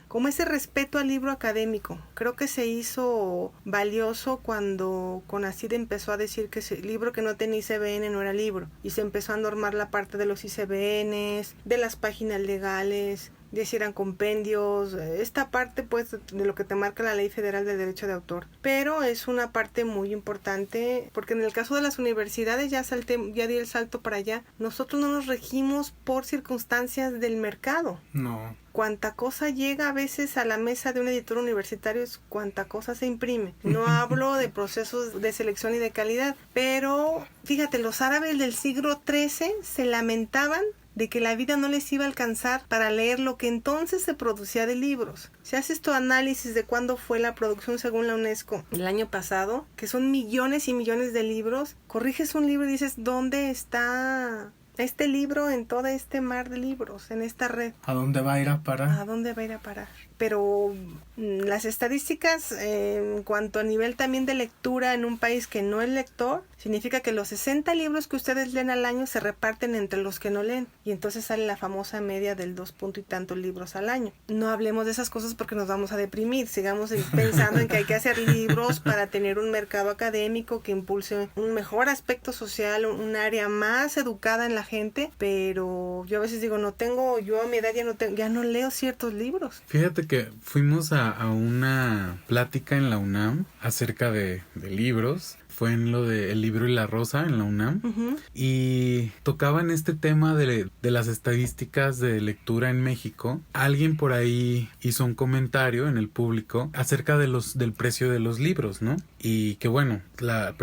como ese respeto al libro académico. Creo que se hizo valioso cuando CONACYT empezó a decir que ese libro que no tenía ICBN no era libro, y se empezó a normar la parte de los ICBNs, de las páginas legales, de si eran compendios, esta parte pues de lo que te marca la Ley Federal de Derecho de Autor. Pero es una parte muy importante, porque en el caso de las universidades ya di el salto para allá. Nosotros no nos regimos por circunstancias del mercado. No. Cuánta cosa llega a veces a la mesa de un editor universitario, es cuánta cosa se imprime. No hablo de procesos de selección y de calidad, pero fíjate, los árabes del siglo XIII se lamentaban de que la vida no les iba a alcanzar para leer lo que entonces se producía de libros. Si haces tu análisis de cuándo fue la producción según la UNESCO el año pasado, que son millones y millones de libros, corriges un libro y dices, ¿dónde está este libro en todo este mar de libros, en esta red? ¿A dónde va a ir a parar? ¿A dónde va a ir a parar? Pero las estadísticas en cuanto a nivel también de lectura en un país que no es lector, significa que los 60 libros que ustedes leen al año se reparten entre los que no leen. Y entonces sale la famosa media del 2 punto y tantos libros al año. No hablemos de esas cosas porque nos vamos a deprimir. Sigamos pensando en que hay que hacer libros para tener un mercado académico que impulse un mejor aspecto social, un área más educada en la gente. Pero yo a veces digo, yo a mi edad ya no leo ciertos libros. Fíjate que fuimos a una plática en la UNAM acerca de libros. Fue en lo de El libro y la rosa en la UNAM. Uh-huh. Y tocaban este tema de las estadísticas de lectura en México. Alguien por ahí hizo un comentario en el público acerca del precio de los libros, ¿no? Y que bueno, la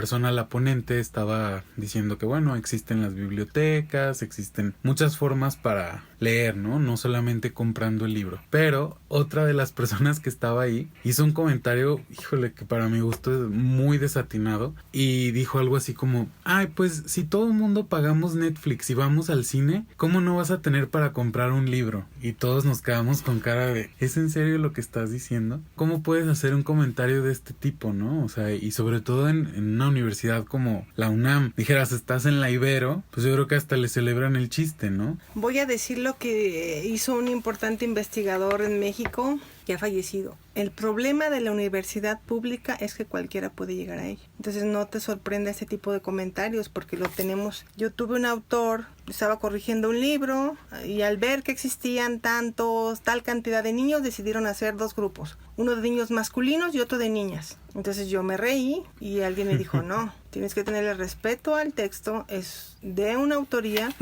ponente estaba diciendo que bueno, existen las bibliotecas, existen muchas formas para leer, ¿no? No solamente comprando el libro. Pero otra de las personas que estaba ahí hizo un comentario, híjole, que para mi gusto es muy desatinado. Y dijo algo así como, ay, pues si todo el mundo pagamos Netflix y vamos al cine, ¿cómo no vas a tener para comprar un libro? Y todos nos quedamos con cara de, ¿es en serio lo que estás diciendo? ¿Cómo puedes hacer un comentario de este tipo, no? O sea, y sobre todo en una universidad como la UNAM, dijeras, estás en la Ibero, pues yo creo que hasta le celebran el chiste, ¿no? Voy a decir lo que hizo un importante investigador en México, que ha fallecido. El problema de la universidad pública es que cualquiera puede llegar a ella. Entonces no te sorprenda ese tipo de comentarios porque lo tenemos. Yo tuve un autor, estaba corrigiendo un libro y al ver que existían tal cantidad de niños, decidieron hacer 2 grupos. Uno de niños masculinos y otro de niñas. Entonces yo me reí y alguien me dijo, no, tienes que tenerle respeto al texto, es de una autoría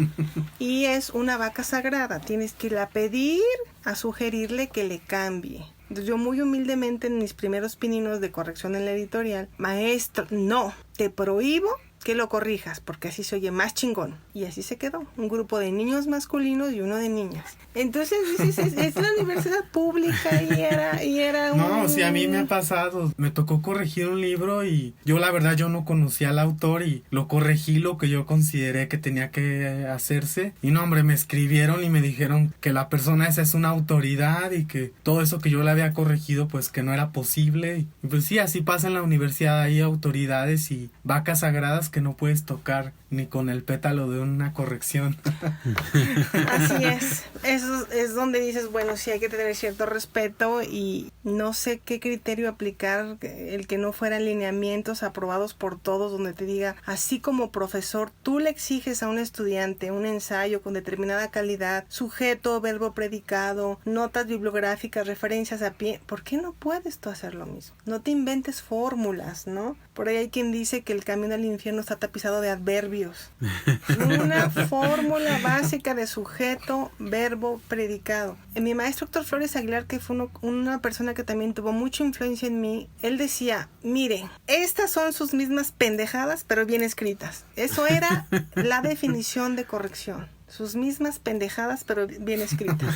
y es una vaca sagrada. Tienes que irla a pedir, a sugerirle que le cambie. Entonces yo muy humildemente en mis primeros pininos de corrección en la editorial, maestro, no, te prohíbo que lo corrijas porque así se oye más chingón. Y así se quedó, un grupo de niños masculinos y uno de niñas. Entonces dices, es la universidad pública y era un... No, sí, a mí me ha pasado, me tocó corregir un libro y yo la verdad yo no conocía al autor y lo corregí lo que yo consideré que tenía que hacerse y no, hombre, me escribieron y me dijeron que la persona esa es una autoridad y que todo eso que yo le había corregido pues que no era posible y pues sí, así pasa en la universidad, hay autoridades y vacas sagradas que no puedes tocar ni con el pétalo de una corrección. Así es. Eso es donde dices, bueno, sí hay que tener cierto respeto y no sé qué criterio aplicar, el que no fueran lineamientos aprobados por todos, donde te diga, así como profesor, tú le exiges a un estudiante un ensayo con determinada calidad, sujeto, verbo, predicado, notas bibliográficas, referencias a pie, ¿por qué no puedes tú hacer lo mismo? No te inventes fórmulas, ¿no? Por ahí hay quien dice que el camino al infierno está tapizado de adverbios. Una fórmula básica de sujeto, verbo, predicado. Mi maestro Dr. Flores Aguilar, que fue una persona que también tuvo mucha influencia en mí, él decía, mire, estas son sus mismas pendejadas, pero bien escritas. Eso era la definición de corrección. Sus mismas pendejadas, pero bien escritas.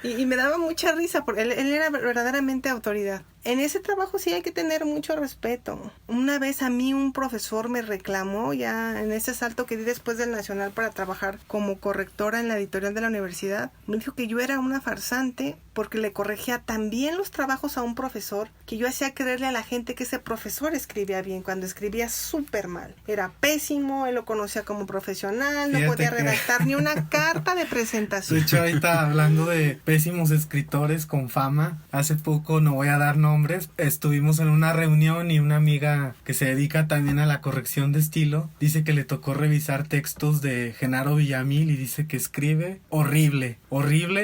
Y me daba mucha risa, porque él era verdaderamente autoridad. En ese trabajo sí hay que tener mucho respeto. Una vez a mí un profesor me reclamó ya en ese salto que di después del Nacional para trabajar como correctora en la editorial de la universidad. Me dijo que yo era una farsante porque le corregía tan bien los trabajos a un profesor que yo hacía creerle a la gente que ese profesor escribía bien cuando escribía súper mal. Era pésimo, él lo conocía como profesional, no podía redactar ni una carta de presentación. De hecho, ahorita hablando de pésimos escritores con fama, hace poco, no voy a dar nombres, estuvimos en una reunión y una amiga que se dedica también a la corrección de estilo dice que le tocó revisar textos de Genaro Villamil y dice que escribe horrible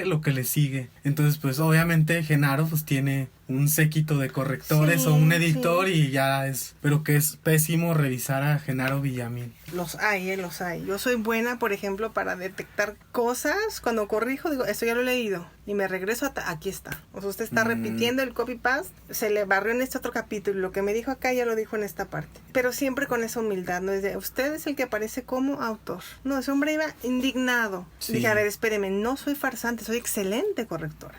lo que le sigue. Entonces pues obviamente Genaro pues tiene un séquito de correctores o un editor y ya es, pero que es pésimo revisar a Genaro Villamil. Los hay. Yo soy buena, por ejemplo, para detectar cosas. Cuando corrijo, digo, esto ya lo he leído. Y me regreso hasta, aquí está. O sea, usted está repitiendo el copy-paste, se le barrió en este otro capítulo. Y lo que me dijo acá ya lo dijo en esta parte. Pero siempre con esa humildad, ¿no? Es de, usted es el que aparece como autor. No, ese hombre iba indignado. Sí. Dije, a ver, espéreme, no soy farsante, soy excelente correctora.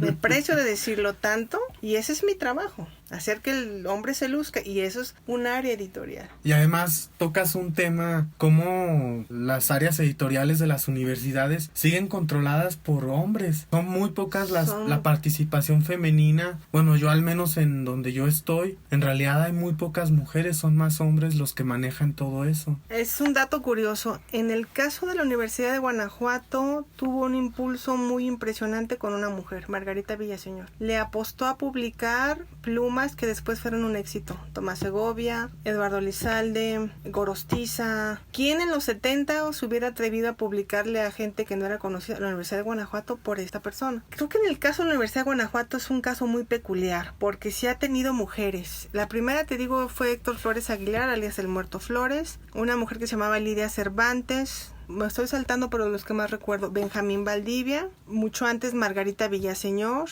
Me precio de decirlo tanto y ese es mi trabajo. hacer que el hombre se luzca, y eso es un área editorial. Y además tocas un tema como las áreas editoriales de las universidades siguen controladas por hombres. Son muy pocas la participación femenina. Bueno, yo al menos en donde yo estoy, en realidad hay muy pocas mujeres, son más hombres los que manejan todo eso. Es un dato curioso. En el caso de la Universidad de Guanajuato, tuvo un impulso muy impresionante con una mujer, Margarita Villaseñor. Le apostó a publicar plumas que después fueron un éxito. Tomás Segovia, Eduardo Lizalde, Gorostiza. ¿Quién en los 70 se hubiera atrevido a publicarle a gente que no era conocida a la Universidad de Guanajuato por esta persona? Creo que en el caso de la Universidad de Guanajuato es un caso muy peculiar, porque sí ha tenido mujeres. La primera, te digo, fue Héctor Flores Aguilar, alias el Muerto Flores. Una mujer que se llamaba Lidia Cervantes. Me estoy saltando, pero los que más recuerdo: Benjamín Valdivia. Mucho antes, Margarita Villaseñor,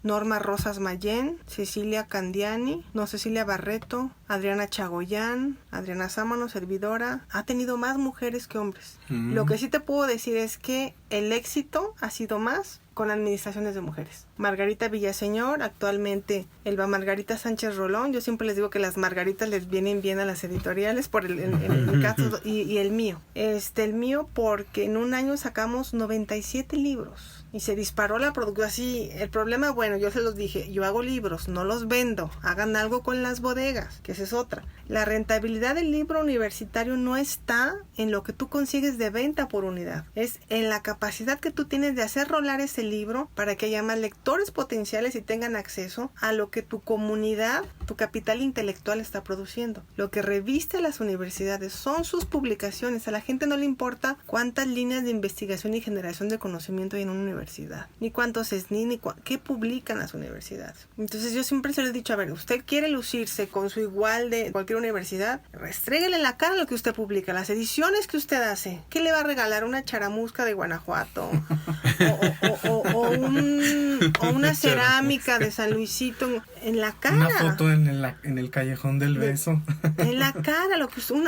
Norma Rosas Mayén, Cecilia Candiani, Cecilia Barreto, Adriana Chagoyán, Adriana Sámano, servidora. Ha tenido más mujeres que hombres. Lo que sí te puedo decir es que el éxito ha sido más con administraciones de mujeres. Margarita Villaseñor, actualmente Elba Margarita Sánchez Rolón. Yo siempre les digo que las Margaritas les vienen bien a las editoriales por el caso, y el mío. El mío, porque en un año sacamos 97 libros y se disparó la producción. Así, el problema, bueno, yo se los dije, yo hago libros, no los vendo, hagan algo con las bodegas, que esa es otra. La rentabilidad del libro universitario no está en lo que tú consigues de venta por unidad, es en la capacidad que tú tienes de hacer rolar ese libro para que haya más lectores potenciales y tengan acceso a lo que tu comunidad, tu capital intelectual está produciendo. Lo que reviste las universidades son sus publicaciones. A la gente no le importa cuántas líneas de investigación y generación de conocimiento hay en una universidad, ni cuántos SNI, ni qué publican las universidades. Entonces yo siempre se lo he dicho, a ver, usted quiere lucirse con su igual de cualquier universidad, restréguele en la cara lo que usted publica, las ediciones que usted hace. ¿Qué le va a regalar? ¿Una charamusca de Guanajuato? o una cerámica de San Luisito en la cara? Una foto en el callejón del beso. En la cara,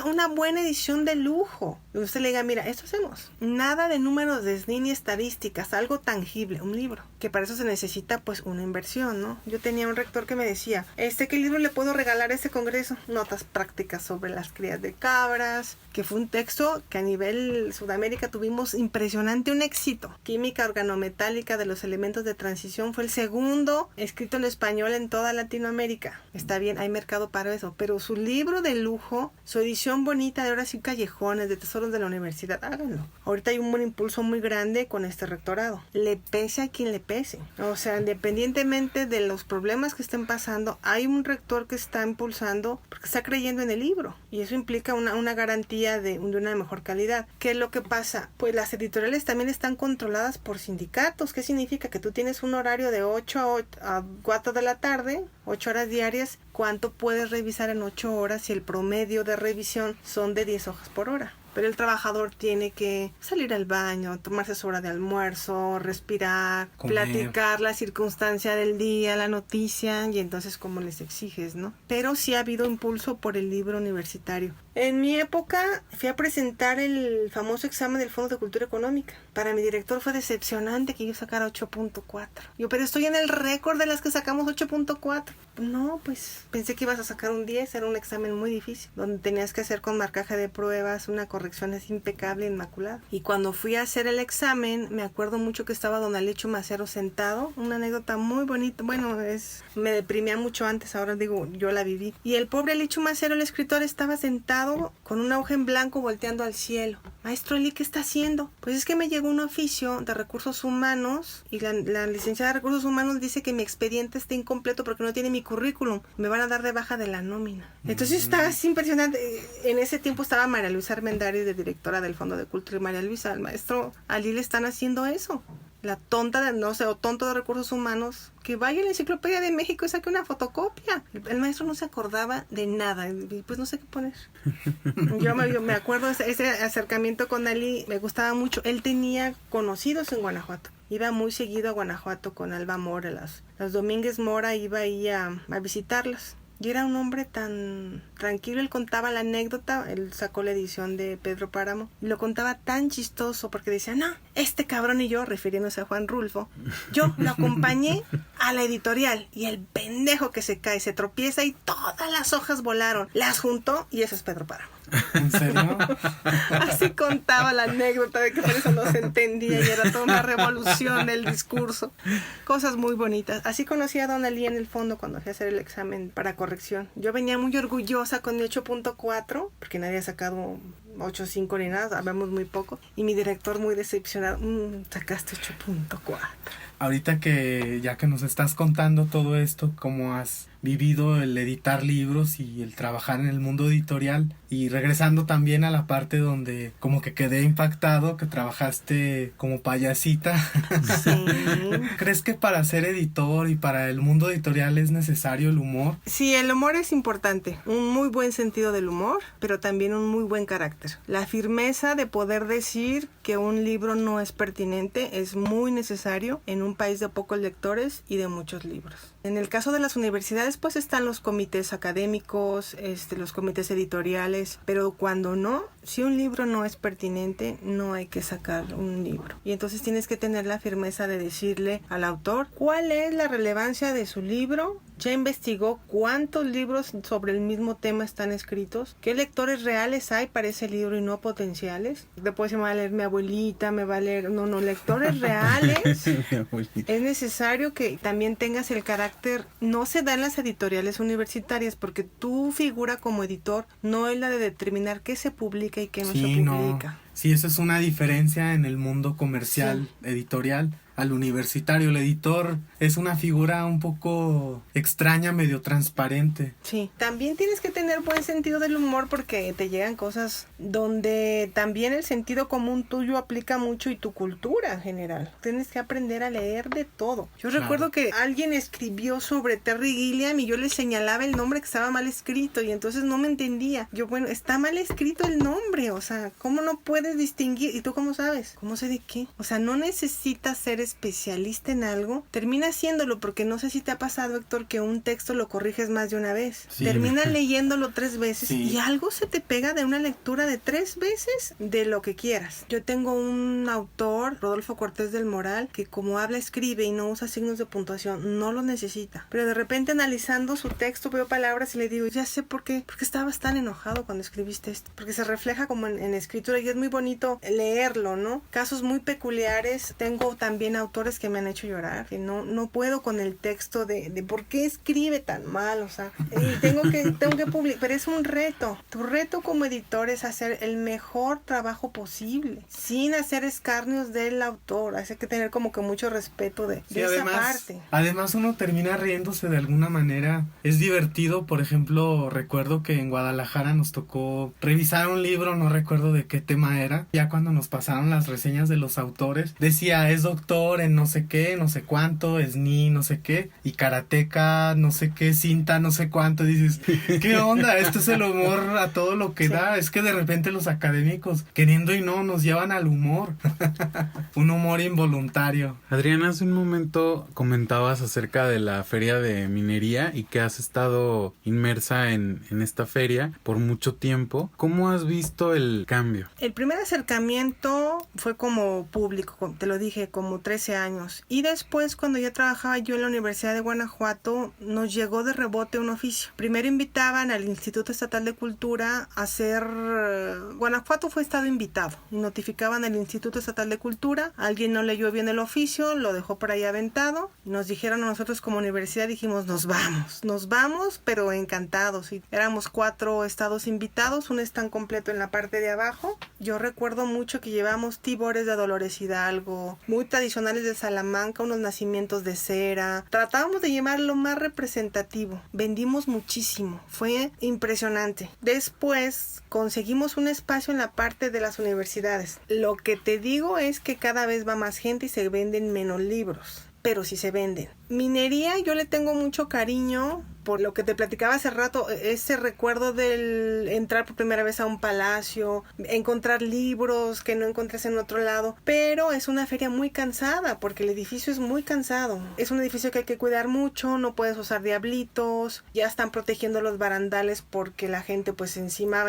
una buena edición de lujo. Y usted le diga, mira, esto hacemos. Nada de números de SNI ni estadísticas, algo tangible, un libro. Que para eso se necesita pues una inversión, ¿no? Yo tenía un rector que me decía, ¿qué libro le puedo regalar a este congreso? Notas prácticas sobre las crías de cabras, que fue un texto que a nivel Sudamérica tuvimos impresionante un éxito. Química organometálica de los elementos de transición fue el segundo escrito en español en toda Latinoamérica. Está bien, hay mercado para eso, pero su libro de lujo, su edición bonita de Horas y Callejones, de Tesoros de la Universidad, háganlo. Ahorita hay un buen impulso muy grande con este rectorado. Le pese a quien le pese. O sea, independientemente de los problemas que estén pasando, hay un rector que está impulsando porque está creyendo en el libro. Y eso implica una garantía de una mejor calidad. ¿Qué es lo que pasa? Pues las editoriales también están controladas por sindicatos. ¿Qué significa? Que tú tienes un horario de 8 a 4 de la tarde, 8 horas diarias. ¿Cuánto puedes revisar en 8 horas si el promedio de revisión son de 10 hojas por hora? Pero el trabajador tiene que salir al baño, tomarse su hora de almuerzo, respirar, comer, platicar la circunstancia del día, la noticia, y entonces cómo les exiges, ¿no? Pero sí ha habido impulso por el libro universitario. En mi época fui a presentar el famoso examen del Fondo de Cultura Económica. Para mi director fue decepcionante que yo sacara 8.4. Yo, pero estoy en el récord de las que sacamos 8.4. No, pues pensé que ibas a sacar un 10. Era un examen muy difícil, donde tenías que hacer con marcaje de pruebas una corrección así impecable, inmaculada. Y cuando fui a hacer el examen, me acuerdo mucho que estaba don Alicho Macero sentado. Una anécdota muy bonita. Bueno, me deprimía mucho antes, ahora digo, yo la viví. Y el pobre Alicho Macero, el escritor, estaba sentado con una hoja en blanco volteando al cielo. Maestro Eli, ¿qué está haciendo? Pues es que me llegó un oficio de recursos humanos y la licenciada de recursos humanos dice que mi expediente está incompleto porque no tiene mi currículum. Me van a dar de baja de la nómina. Entonces estaba así impresionante. En ese tiempo estaba María Luisa Armendáriz, de directora del Fondo de Cultura, y María Luisa, al maestro Ali le están haciendo eso. La tonta o tonto de recursos humanos, que vaya a la Enciclopedia de México y saque una fotocopia. El maestro no se acordaba de nada, y pues no sé qué poner. Yo me acuerdo ese acercamiento con Ali, me gustaba mucho. Él tenía conocidos en Guanajuato. Iba muy seguido a Guanajuato con Alba Mora, las Domínguez Mora, iba ahí a visitarlas. Y era un hombre tan tranquilo, él contaba la anécdota, él sacó la edición de Pedro Páramo, y lo contaba tan chistoso, porque decía, no, este cabrón y yo, refiriéndose a Juan Rulfo, yo lo acompañé a la editorial y el pendejo que se cae, se tropieza y todas las hojas volaron. Las juntó y ese es Pedro Páramo. ¿En serio? Así contaba la anécdota de que por eso no se entendía y era toda una revolución del discurso. Cosas muy bonitas. Así conocí a Don Ali en el fondo cuando fui a hacer el examen para corrección. Yo venía muy orgullosa con mi 8.4 porque nadie había sacado 8.5 ni nada, sabemos muy poco. Y mi director muy decepcionado, sacaste 8.4. Ahorita que ya que nos estás contando todo esto, cómo has vivido el editar libros y el trabajar en el mundo editorial, y regresando también a la parte donde como que quedé impactado que trabajaste como payasita. Sí. ¿Crees que para ser editor y para el mundo editorial es necesario el humor? Sí, el humor es importante, un muy buen sentido del humor, pero también un muy buen carácter. La firmeza de poder decir que un libro no es pertinente es muy necesario en un país de pocos lectores y de muchos libros. En el caso de las universidades, pues están los comités académicos, los comités editoriales, pero cuando no, si un libro no es pertinente, no hay que sacar un libro. Y entonces tienes que tener la firmeza de decirle al autor cuál es la relevancia de su libro. Ya investigó cuántos libros sobre el mismo tema están escritos, qué lectores reales hay para ese libro y no potenciales. Después se me va a leer mi abuelita, me va a leer... No, lectores reales. Es necesario que también tengas el carácter. No se da en las editoriales universitarias porque tu figura como editor no es la de determinar qué se publica y qué no se publica. No. Sí, eso es una diferencia en el mundo comercial, editorial. Al universitario, el editor es una figura un poco extraña, medio transparente. Sí, también tienes que tener buen sentido del humor porque te llegan cosas donde también el sentido común tuyo aplica mucho y tu cultura en general. Tienes que aprender a leer de todo. Yo recuerdo que alguien escribió sobre Terry Gilliam y yo le señalaba el nombre que estaba mal escrito y entonces no me entendía. Yo, bueno, está mal escrito el nombre, o sea, ¿cómo no puedes distinguir? ¿Y tú cómo sabes? ¿Cómo sé de qué? O sea, no necesitas ser especialista en algo, termina haciéndolo porque no sé si te ha pasado, Héctor, que un texto lo corriges más de una vez. Sí. Termina leyéndolo 3 veces y algo se te pega de una lectura de 3 veces de lo que quieras. Yo tengo un autor, Rodolfo Cortés del Moral, que como habla, escribe y no usa signos de puntuación, no lo necesita. Pero de repente analizando su texto veo palabras y le digo, ya sé por qué estabas tan enojado cuando escribiste esto. Porque se refleja como en escritura y es muy bonito leerlo, ¿no? Casos muy peculiares. Tengo también autores que me han hecho llorar, que no puedo con el texto de por qué escribe tan mal, o sea, y tengo que publicar, pero es un reto. Tu reto como editor es hacer el mejor trabajo posible, sin hacer escarnios del autor. Hay que tener como que mucho respeto de esa parte. Además uno termina riéndose de alguna manera. Es divertido, por ejemplo, recuerdo que en Guadalajara nos tocó revisar un libro, no recuerdo de qué tema era, ya cuando nos pasaron las reseñas de los autores, decía, es doctor en no sé qué, no sé cuánto, es ni no sé qué, y karateca, no sé qué, cinta, no sé cuánto. Dices, ¿qué onda? Esto es el humor a todo lo que da. Es que de repente los académicos, queriendo y no, nos llevan al humor. Un humor involuntario. Adriana, hace un momento comentabas acerca de la feria de minería y que has estado inmersa en esta feria por mucho tiempo. ¿Cómo has visto el cambio? El primer acercamiento fue como público, te lo dije, como 13 años. Y después, cuando ya trabajaba yo en la Universidad de Guanajuato, nos llegó de rebote un oficio. Primero invitaban al Instituto Estatal de Cultura a hacer... Guanajuato fue estado invitado. Y notificaban al Instituto Estatal de Cultura. Alguien no leyó bien el oficio, lo dejó por ahí aventado. Y nos dijeron a nosotros como universidad, dijimos, nos vamos, pero encantados. Y éramos 4 estados invitados, un stand completo en la parte de abajo. Yo recuerdo mucho que llevamos tibores de Dolores Hidalgo, muy tradicionales de Salamanca, unos nacimientos de cera. Tratábamos de llevar lo más representativo. Vendimos muchísimo. Fue impresionante. Después conseguimos un espacio en la parte de las universidades. Lo que te digo es que cada vez va más gente y se venden menos libros. Pero sí se venden. Minería yo le tengo mucho cariño por lo que te platicaba hace rato, ese recuerdo del entrar por primera vez a un palacio, encontrar libros que no encontrás en otro lado, pero es una feria muy cansada porque el edificio es muy cansado. Es un edificio que hay que cuidar mucho, no puedes usar diablitos, ya están protegiendo los barandales porque la gente pues encima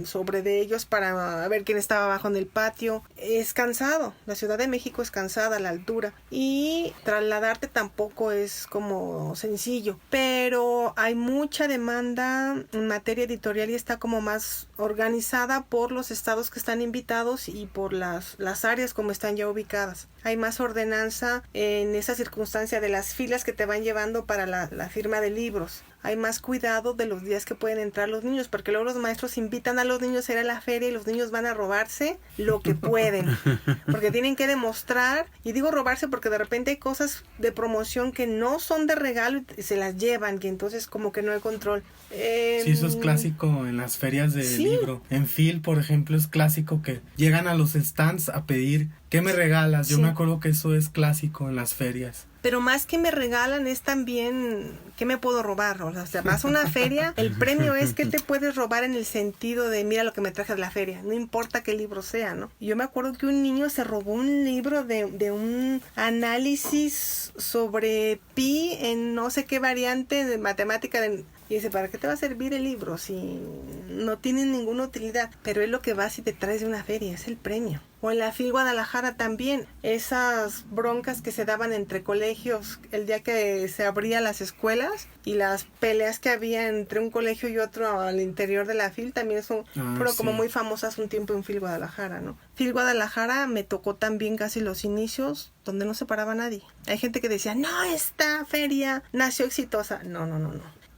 sobre de ellos para ver quién estaba abajo en el patio. Es cansado, la Ciudad de México es cansada a la altura y trasladarte tampoco es como sencillo, pero hay mucha demanda en materia editorial y está como más organizada por los estados que están invitados y por las áreas como están ya ubicadas. Hay más ordenanza en esa circunstancia de las filas que te van llevando para la firma de libros. Hay más cuidado de los días que pueden entrar los niños, porque luego los maestros invitan a los niños a ir a la feria y los niños van a robarse lo que pueden, porque tienen que demostrar, y digo robarse porque de repente hay cosas de promoción que no son de regalo y se las llevan, y entonces como que no hay control. Sí, eso es clásico en las ferias de libro. En Phil, por ejemplo, es clásico que llegan a los stands a pedir, ¿qué me regalas? Yo me acuerdo que eso es clásico en las ferias. Pero más que me regalan es también ¿qué me puedo robar? O sea, vas a una feria, el premio es ¿qué te puedes robar? En el sentido de mira lo que me traje de la feria, no importa qué libro sea, ¿no? Yo me acuerdo que un niño se robó un libro de un análisis sobre pi en no sé qué variante de matemática y dice, ¿para qué te va a servir el libro si no tiene ninguna utilidad? Pero es lo que vas y te traes de una feria, es el premio. O en la FIL Guadalajara también, esas broncas que se daban entre colegios el día que se abrían las escuelas y las peleas que había entre un colegio y otro al interior de la FIL también fueron como muy famosas un tiempo en FIL Guadalajara, ¿no? FIL Guadalajara me tocó también casi los inicios donde no se paraba nadie. Hay gente que decía, no, esta feria nació exitosa. No.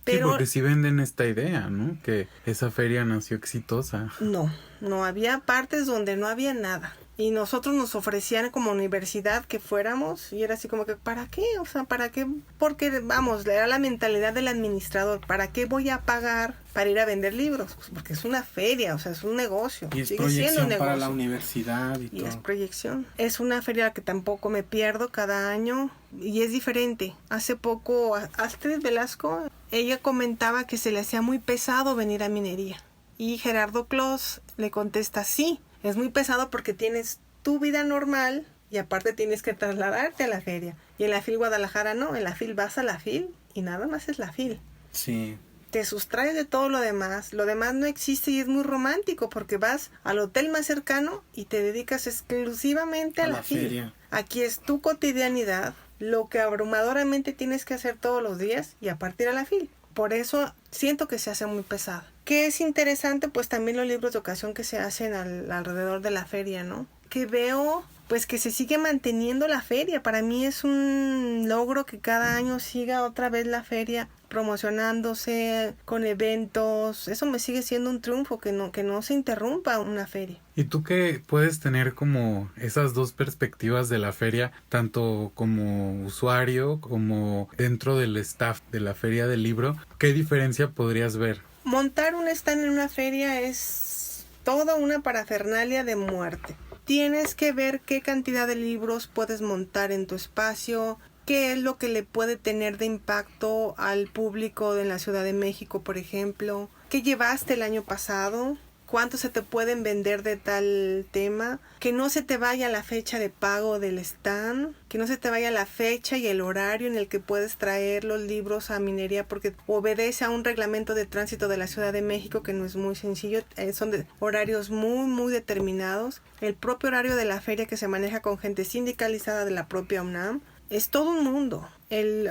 Pero, sí, porque sí venden esta idea, ¿no? Que esa feria nació exitosa. No había partes donde no había nada. Y nosotros nos ofrecían como universidad que fuéramos y era así como que, ¿para qué? O sea, ¿para qué? Porque, vamos, era la mentalidad del administrador. ¿Para qué voy a pagar para ir a vender libros? Pues porque es una feria, o sea, es un negocio. Y es sigue proyección siendo un negocio para la universidad y todo. Es proyección. Es una feria que tampoco me pierdo cada año y es diferente. Hace poco, Astrid Velasco, ella comentaba que se le hacía muy pesado venir a minería. Y Gerardo Clos le contesta, sí, es muy pesado porque tienes tu vida normal y aparte tienes que trasladarte a la feria. Y en la FIL Guadalajara no, en la FIL vas a la FIL y nada más es la FIL. Sí. Te sustraes de todo lo demás no existe y es muy romántico porque vas al hotel más cercano y te dedicas exclusivamente a la FIL. Feria. Aquí es tu cotidianidad, lo que abrumadoramente tienes que hacer todos los días y a partir a la FIL. Por eso siento que se hace muy pesado. ¿Qué es interesante? Pues también los libros de ocasión que se hacen alrededor de la feria, ¿no? Que veo pues que se sigue manteniendo la feria. Para mí es un logro que cada año siga otra vez la feria promocionándose con eventos. Eso me sigue siendo un triunfo, que no se interrumpa una feria. ¿Y tú que puedes tener como esas dos perspectivas de la feria, tanto como usuario como dentro del staff de la feria del libro, qué diferencia podrías ver? Montar un stand en una feria es toda una parafernalia de muerte. Tienes que ver qué cantidad de libros puedes montar en tu espacio, qué es lo que le puede tener de impacto al público de la Ciudad de México, por ejemplo, qué llevaste el año pasado, cuánto se te pueden vender de tal tema, que no se te vaya la fecha de pago del stand, que no se te vaya la fecha y el horario en el que puedes traer los libros a minería, porque obedece a un reglamento de tránsito de la Ciudad de México que no es muy sencillo, son de horarios muy, muy determinados. El propio horario de la feria que se maneja con gente sindicalizada de la propia UNAM. Es todo un mundo.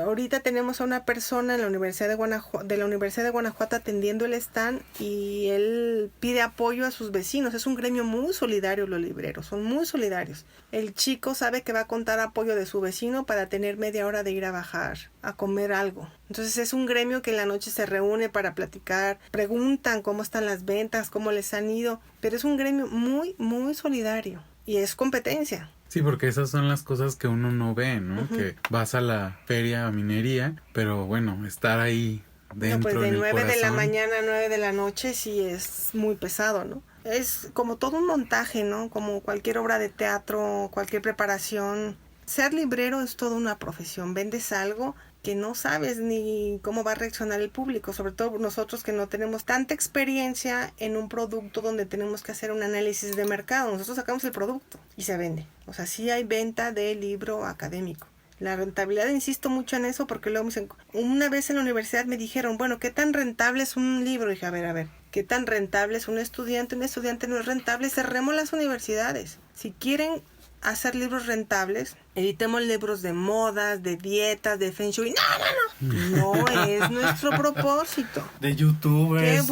Ahorita tenemos a una persona en la Universidad de Guanajuato atendiendo el stand y él pide apoyo a sus vecinos. Es un gremio muy solidario, los libreros, son muy solidarios. El chico sabe que va a contar apoyo de su vecino para tener media hora de ir a bajar, a comer algo. Entonces es un gremio que en la noche se reúne para platicar, preguntan cómo están las ventas, cómo les han ido, pero es un gremio muy, muy solidario y es competencia. Sí, porque esas son las cosas que uno no ve, ¿no? Uh-huh. Que vas a la feria a minería, pero bueno, estar ahí dentro pues de en el 9 corazón. De la mañana a 9 de la noche sí es muy pesado, ¿no? Es como todo un montaje, ¿no? Como cualquier obra de teatro, cualquier preparación. Ser librero es toda una profesión. Vendes algo que no sabes ni cómo va a reaccionar el público, sobre todo nosotros que no tenemos tanta experiencia en un producto donde tenemos que hacer un análisis de mercado. Nosotros sacamos el producto y se vende. O sea, sí hay venta de libro académico. La rentabilidad, insisto mucho en eso porque luego me dicen, una vez en la universidad me dijeron, bueno, ¿qué tan rentable es un libro? Y dije, a ver, ¿qué tan rentable es un estudiante? Un estudiante no es rentable, cerremos las universidades. Si quieren hacer libros rentables, editemos libros de modas, de dietas, de feng shui. No es nuestro propósito. De youtubers.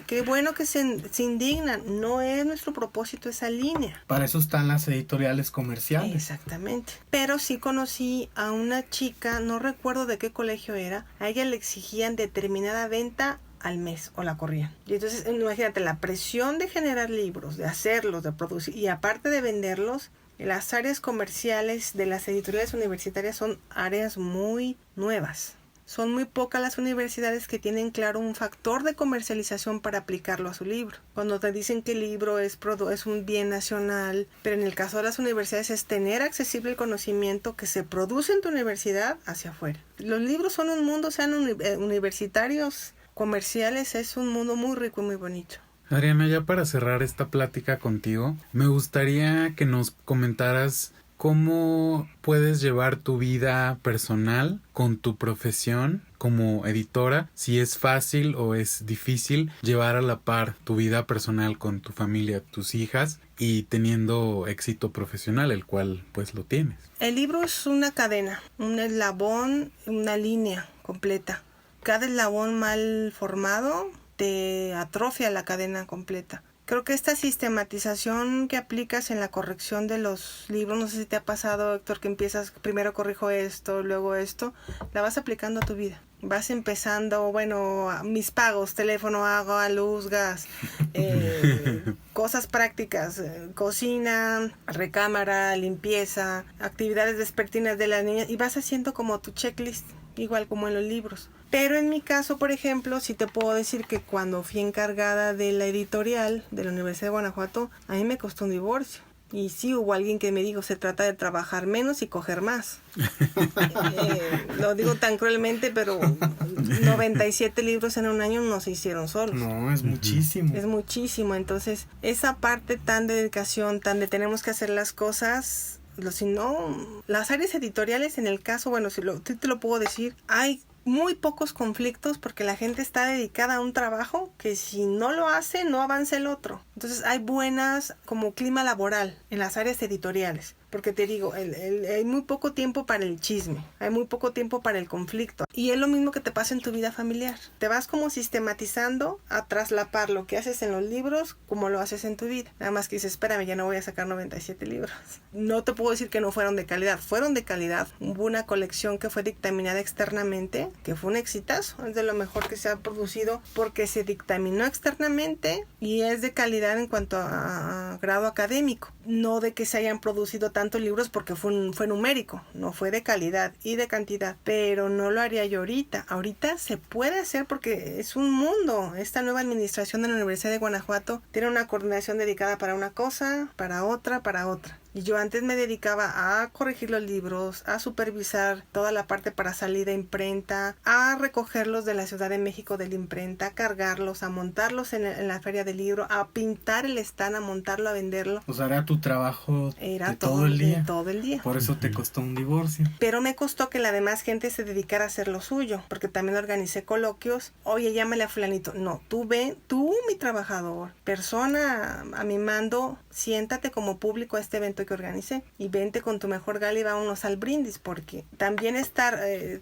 Qué bueno que se indignan. No es nuestro propósito esa línea. Para eso están las editoriales comerciales. Exactamente. Pero sí conocí a una chica, no recuerdo de qué colegio era, a ella le exigían determinada venta al mes o la corrían. Y entonces imagínate la presión de generar libros, de hacerlos, de producir y aparte de venderlos. Las áreas comerciales de las editoriales universitarias son áreas muy nuevas. Son muy pocas las universidades que tienen claro un factor de comercialización para aplicarlo a su libro. Cuando te dicen que el libro es un bien nacional, pero en el caso de las universidades es tener accesible el conocimiento que se produce en tu universidad hacia afuera. Los libros son un mundo, sean universitarios, comerciales, es un mundo muy rico y muy bonito. Adriana, ya para cerrar esta plática contigo, me gustaría que nos comentaras cómo puedes llevar tu vida personal con tu profesión como editora, si es fácil o es difícil llevar a la par tu vida personal con tu familia, tus hijas y teniendo éxito profesional, el cual pues lo tienes. El libro es una cadena, un eslabón, una línea completa. Cada eslabón mal formado te atrofia la cadena completa. Creo que esta sistematización que aplicas en la corrección de los libros, no sé si te ha pasado, Héctor, que empiezas, primero corrijo esto, luego esto, la vas aplicando a tu vida. Vas empezando, bueno, mis pagos, teléfono, agua, luz, gas, cosas prácticas, cocina, recámara, limpieza, actividades vespertinas de las niñas y vas haciendo como tu checklist, igual como en los libros. Pero en mi caso, por ejemplo, sí te puedo decir que cuando fui encargada de la editorial de la Universidad de Guanajuato, a mí me costó un divorcio. Y sí hubo alguien que me dijo, se trata de trabajar menos y coger más. Lo digo tan cruelmente, pero 97 libros en un año no se hicieron solos. No, es muchísimo. Es muchísimo. Entonces, esa parte tan de dedicación, tan de tenemos que hacer las cosas, si no, las áreas editoriales en el caso, bueno, si te lo puedo decir, hay muy pocos conflictos porque la gente está dedicada a un trabajo que si no lo hace, no avanza el otro. Entonces hay buenas como clima laboral en las áreas editoriales. Porque te digo, hay muy poco tiempo para el chisme, hay muy poco tiempo para el conflicto. Y es lo mismo que te pasa en tu vida familiar. Te vas como sistematizando a traslapar lo que haces en los libros como lo haces en tu vida. Nada más que dices, espérame, ya no voy a sacar 97 libros. No te puedo decir que no fueron de calidad, fueron de calidad. Hubo una colección que fue dictaminada externamente, que fue un exitazo, es de lo mejor que se ha producido porque se dictaminó externamente y es de calidad en cuanto a grado académico. No de que se hayan producido tantos libros porque fue numérico, no fue de calidad y de cantidad, pero no lo haría yo ahorita. Ahorita se puede hacer porque es un mundo. Esta nueva administración de la Universidad de Guanajuato tiene una coordinación dedicada para una cosa, para otra. Y yo antes me dedicaba a corregir los libros, a supervisar toda la parte para salida a imprenta, a recogerlos de la Ciudad de México de la imprenta, a cargarlos, a montarlos en la feria del libro, a pintar el stand, a montarlo, a venderlo. O sea, era tu trabajo de todo el día. Todo el día. Por eso te costó un divorcio. Pero me costó que la demás gente se dedicara a hacer lo suyo, porque también organicé coloquios. Oye, llámale a fulanito. No, tú mi trabajador, persona a mi mando, siéntate como público a este evento que organicé y vente con tu mejor gala y vámonos al brindis, porque también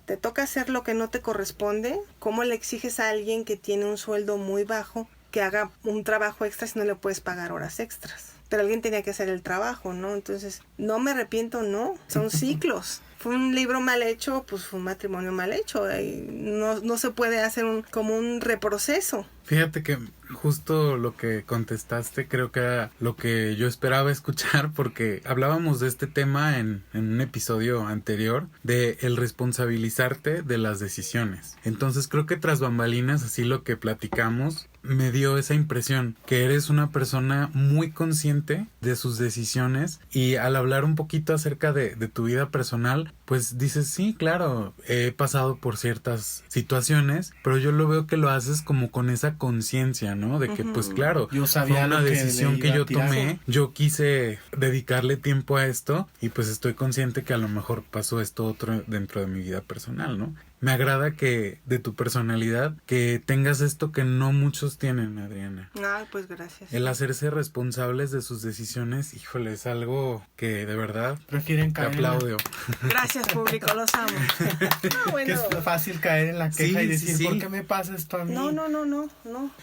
te toca hacer lo que no te corresponde. ¿Cómo le exiges a alguien que tiene un sueldo muy bajo que haga un trabajo extra si no le puedes pagar horas extras? Pero alguien tenía que hacer el trabajo, ¿no? Entonces, no me arrepiento, no, son ciclos. Fue un libro mal hecho, pues fue un matrimonio mal hecho. No se puede hacer como un reproceso. Fíjate que justo lo que contestaste creo que era lo que yo esperaba escuchar, porque hablábamos de este tema en un episodio anterior, de el responsabilizarte de las decisiones. Entonces creo que tras bambalinas, así lo que platicamos, me dio esa impresión que eres una persona muy consciente de sus decisiones, y al hablar un poquito acerca de tu vida personal, pues dices, sí, claro, he pasado por ciertas situaciones, pero yo lo veo que lo haces como con esa conciencia, ¿no? De que, pues claro, yo sabía fue una lo que decisión le que iba yo a tirar. tomé, yo quise dedicarle tiempo a esto y pues estoy consciente que a lo mejor pasó esto otro dentro de mi vida personal, ¿no? Me agrada que de tu personalidad que tengas esto que no muchos tienen, Adriana. Ay, pues gracias. El hacerse responsables de sus decisiones, híjole, es algo que de verdad Prefieren te caer en la- aplaudo. Gracias, público, los amo. No, Que bueno. es fácil caer en la queja Sí, y decir, sí. ¿por qué me pasa esto a mí? No.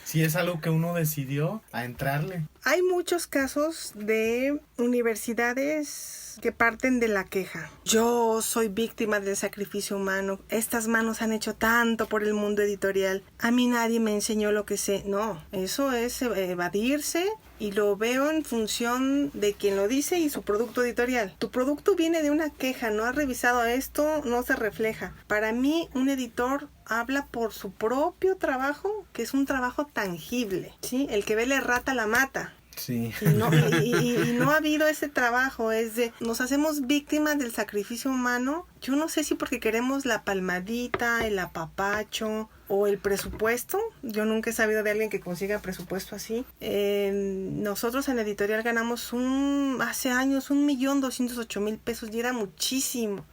Si es algo que uno decidió a entrarle. Hay muchos casos de universidades que parten de la queja. Yo soy víctima del sacrificio humano. Estas manos han hecho tanto por el mundo editorial. A mí nadie me enseñó lo que sé. No, eso es evadirse y lo veo en función de quien lo dice y su producto editorial. Tu producto viene de una queja, no has revisado esto, no se refleja. Para mí, un editor habla por su propio trabajo, que es un trabajo tangible, ¿sí? El que ve la rata la mata. Sí. Y no ha habido ese trabajo, nos hacemos víctimas del sacrificio humano. Yo no sé si porque queremos la palmadita, el apapacho o el presupuesto. Yo nunca he sabido de alguien que consiga presupuesto así. Nosotros en la editorial ganamos hace años 1,208,000 pesos y era muchísimo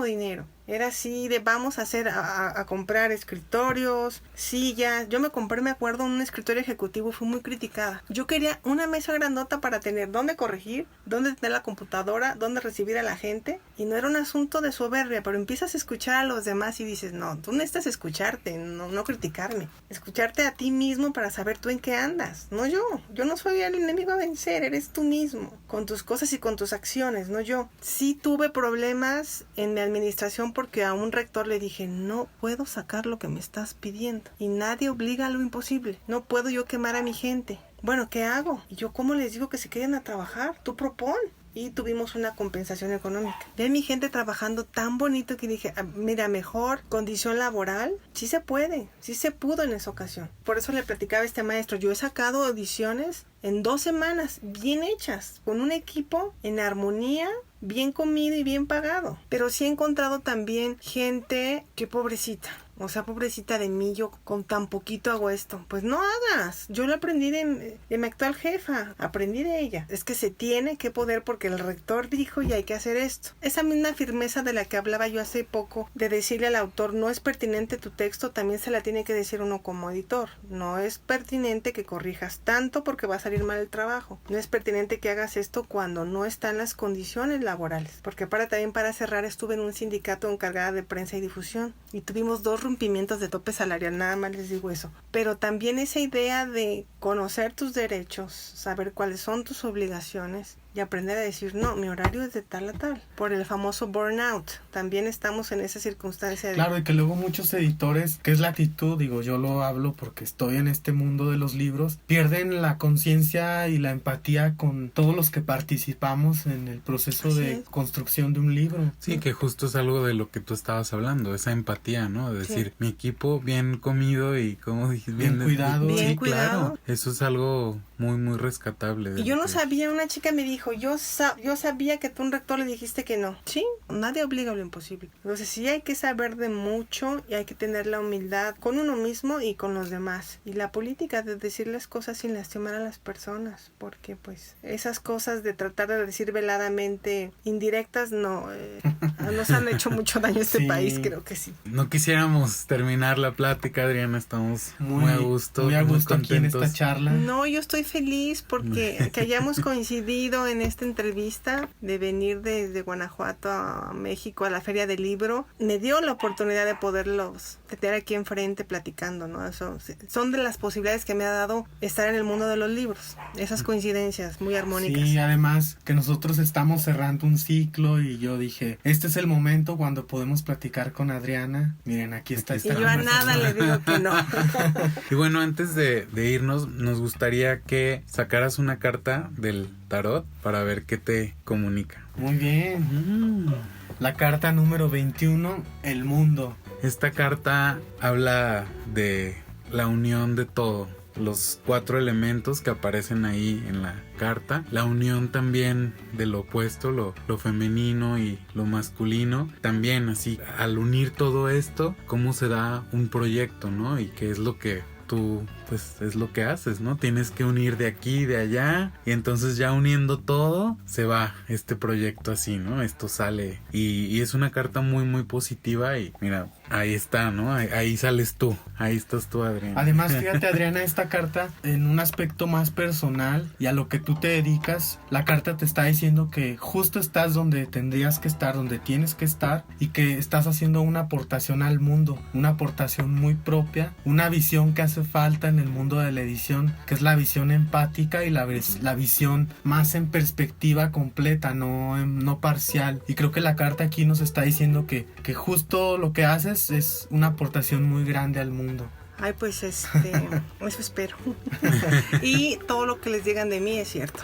dinero. Era así de vamos a comprar escritorios, sillas. Yo me acuerdo, un escritorio ejecutivo, fue muy criticada. Yo quería una mesa grandota para tener dónde corregir, dónde tener la computadora, dónde recibir a la gente. Y no era un asunto de soberbia, pero empiezas a escuchar a los demás y dices, no, tú necesitas escucharte, no criticarme. Escucharte a ti mismo para saber tú en qué andas, no yo. Yo no soy el enemigo a vencer, eres tú mismo, con tus cosas y con tus acciones, no yo. Sí tuve problemas en mi administración porque a un rector le dije, no puedo sacar lo que me estás pidiendo. Y nadie obliga a lo imposible. No puedo yo quemar a mi gente. Bueno, ¿qué hago? Y yo, ¿cómo les digo que se queden a trabajar? Tú propón. Y tuvimos una compensación económica. Ve mi gente trabajando tan bonito que dije, mira, mejor condición laboral, sí se puede, sí se pudo en esa ocasión. Por eso le platicaba a este maestro, yo he sacado audiciones en 2 semanas, bien hechas, con un equipo en armonía, bien comido y bien pagado. Pero sí he encontrado también gente que pobrecita. O sea, pobrecita de mí, yo con tan poquito hago esto. Pues no hagas. Yo lo aprendí de mi actual jefa. Aprendí de ella. Es que se tiene que poder porque el rector dijo y hay que hacer esto. Esa misma firmeza de la que hablaba yo hace poco, de decirle al autor, no es pertinente tu texto, también se la tiene que decir uno como editor. No es pertinente que corrijas tanto porque va a salir mal el trabajo. No es pertinente que hagas esto cuando no están las condiciones laborales. Porque para cerrar, estuve en un sindicato encargada de prensa y difusión. Y tuvimos 2 rompimientos de tope salarial, nada más les digo eso. Pero también esa idea de conocer tus derechos, saber cuáles son tus obligaciones y aprender a decir, no, mi horario es de tal a tal. Por el famoso burnout. También estamos en esa circunstancia. Claro, y que luego muchos editores, que es la actitud, digo, yo lo hablo porque estoy en este mundo de los libros, pierden la conciencia y la empatía con todos los que participamos en el proceso Así de es. construcción de un libro. Sí, que justo es algo de lo que tú estabas hablando, esa empatía, ¿no? De decir, mi equipo bien comido y, como dijiste, Bien cuidado. Bien sí, cuidado. claro. Eso es algo muy, muy rescatable. Y yo no sabía, una chica me dijo, yo sabía que tú un rector le dijiste que no. Sí, nadie obliga a lo imposible. Entonces sí hay que saber de mucho y hay que tener la humildad con uno mismo y con los demás. Y la política de decir las cosas sin lastimar a las personas, porque pues esas cosas de tratar de decir veladamente indirectas no, nos han hecho mucho daño a este Sí. país, creo que sí. No quisiéramos terminar la plática, Adriana, estamos muy a gusto, muy a gusto aquí en contentos. esta charla. No, yo estoy feliz porque que hayamos coincidido en esta entrevista de venir desde Guanajuato a México a la Feria del Libro. Me dio la oportunidad de poderlos tener aquí enfrente platicando, ¿no? Eso, son de las posibilidades que me ha dado estar en el mundo de los libros. Esas coincidencias muy armónicas. Sí, además que nosotros estamos cerrando un ciclo y yo dije, este es el momento cuando podemos platicar con Adriana. Miren, aquí está Y esta yo a nada le digo que no. Y bueno, antes de irnos, nos gustaría que sacaras una carta del tarot para ver qué te comunica. Muy bien. La carta número 21, el mundo. Esta carta habla de la unión de todo. Los 4 elementos que aparecen ahí en la carta, la unión también de lo opuesto, lo femenino y lo masculino, también así, al unir todo esto, cómo se da un proyecto, ¿no? Y qué es lo que tú, pues es lo que haces, ¿no? Tienes que unir de aquí, de allá, y entonces ya uniendo todo, se va este proyecto así, ¿no? Esto sale, y es una carta muy, muy positiva, y mira, ahí está, ¿no? Ahí sales tú, ahí estás tú, Adriana. Además, fíjate, Adriana, esta carta, en un aspecto más personal y a lo que tú te dedicas, la carta te está diciendo que justo estás donde tendrías que estar, donde tienes que estar, y que estás haciendo una aportación al mundo, una aportación muy propia, una visión que hace falta en el mundo de la edición, que es la visión empática y la visión más en perspectiva completa, no parcial. Y creo que la carta aquí nos está diciendo que justo lo que haces es una aportación muy grande al mundo. Ay, pues eso espero. Y todo lo que les digan de mí es cierto.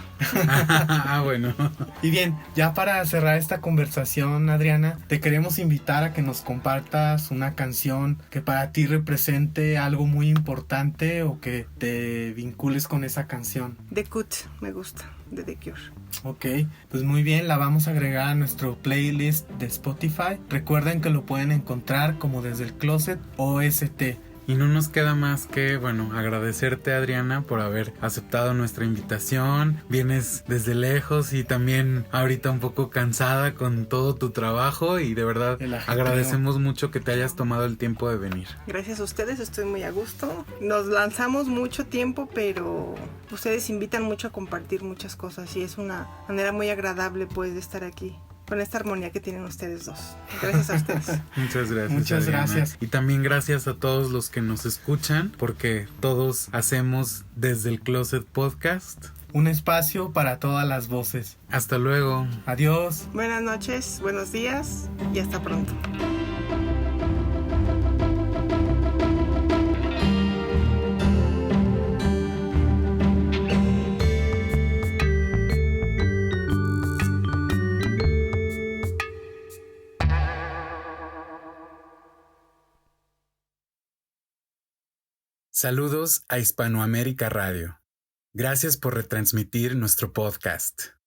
Bueno. Y bien, ya para cerrar esta conversación, Adriana, te queremos invitar a que nos compartas una canción que para ti represente algo muy importante o que te vincules con esa canción. The Cut me gusta, de The Cure. Ok, pues muy bien, la vamos a agregar a nuestro playlist de Spotify. Recuerden que lo pueden encontrar como Desde el Closet OST. Y no nos queda más que, bueno, agradecerte, Adriana, por haber aceptado nuestra invitación. Vienes desde lejos y también ahorita un poco cansada con todo tu trabajo, y de verdad agradecemos mucho que te hayas tomado el tiempo de venir. Gracias a ustedes, estoy muy a gusto. Nos lanzamos mucho tiempo, pero ustedes invitan mucho a compartir muchas cosas y es una manera muy agradable, pues, de estar aquí con esta armonía que tienen ustedes dos. Gracias a ustedes. Muchas gracias. Muchas Adriana. gracias. Y también gracias a todos los que nos escuchan, porque todos hacemos Desde el Closet Podcast. Un espacio para todas las voces. Hasta luego. Adiós. Buenas noches, buenos días y hasta pronto. Saludos a Hispanoamérica Radio. Gracias por retransmitir nuestro podcast.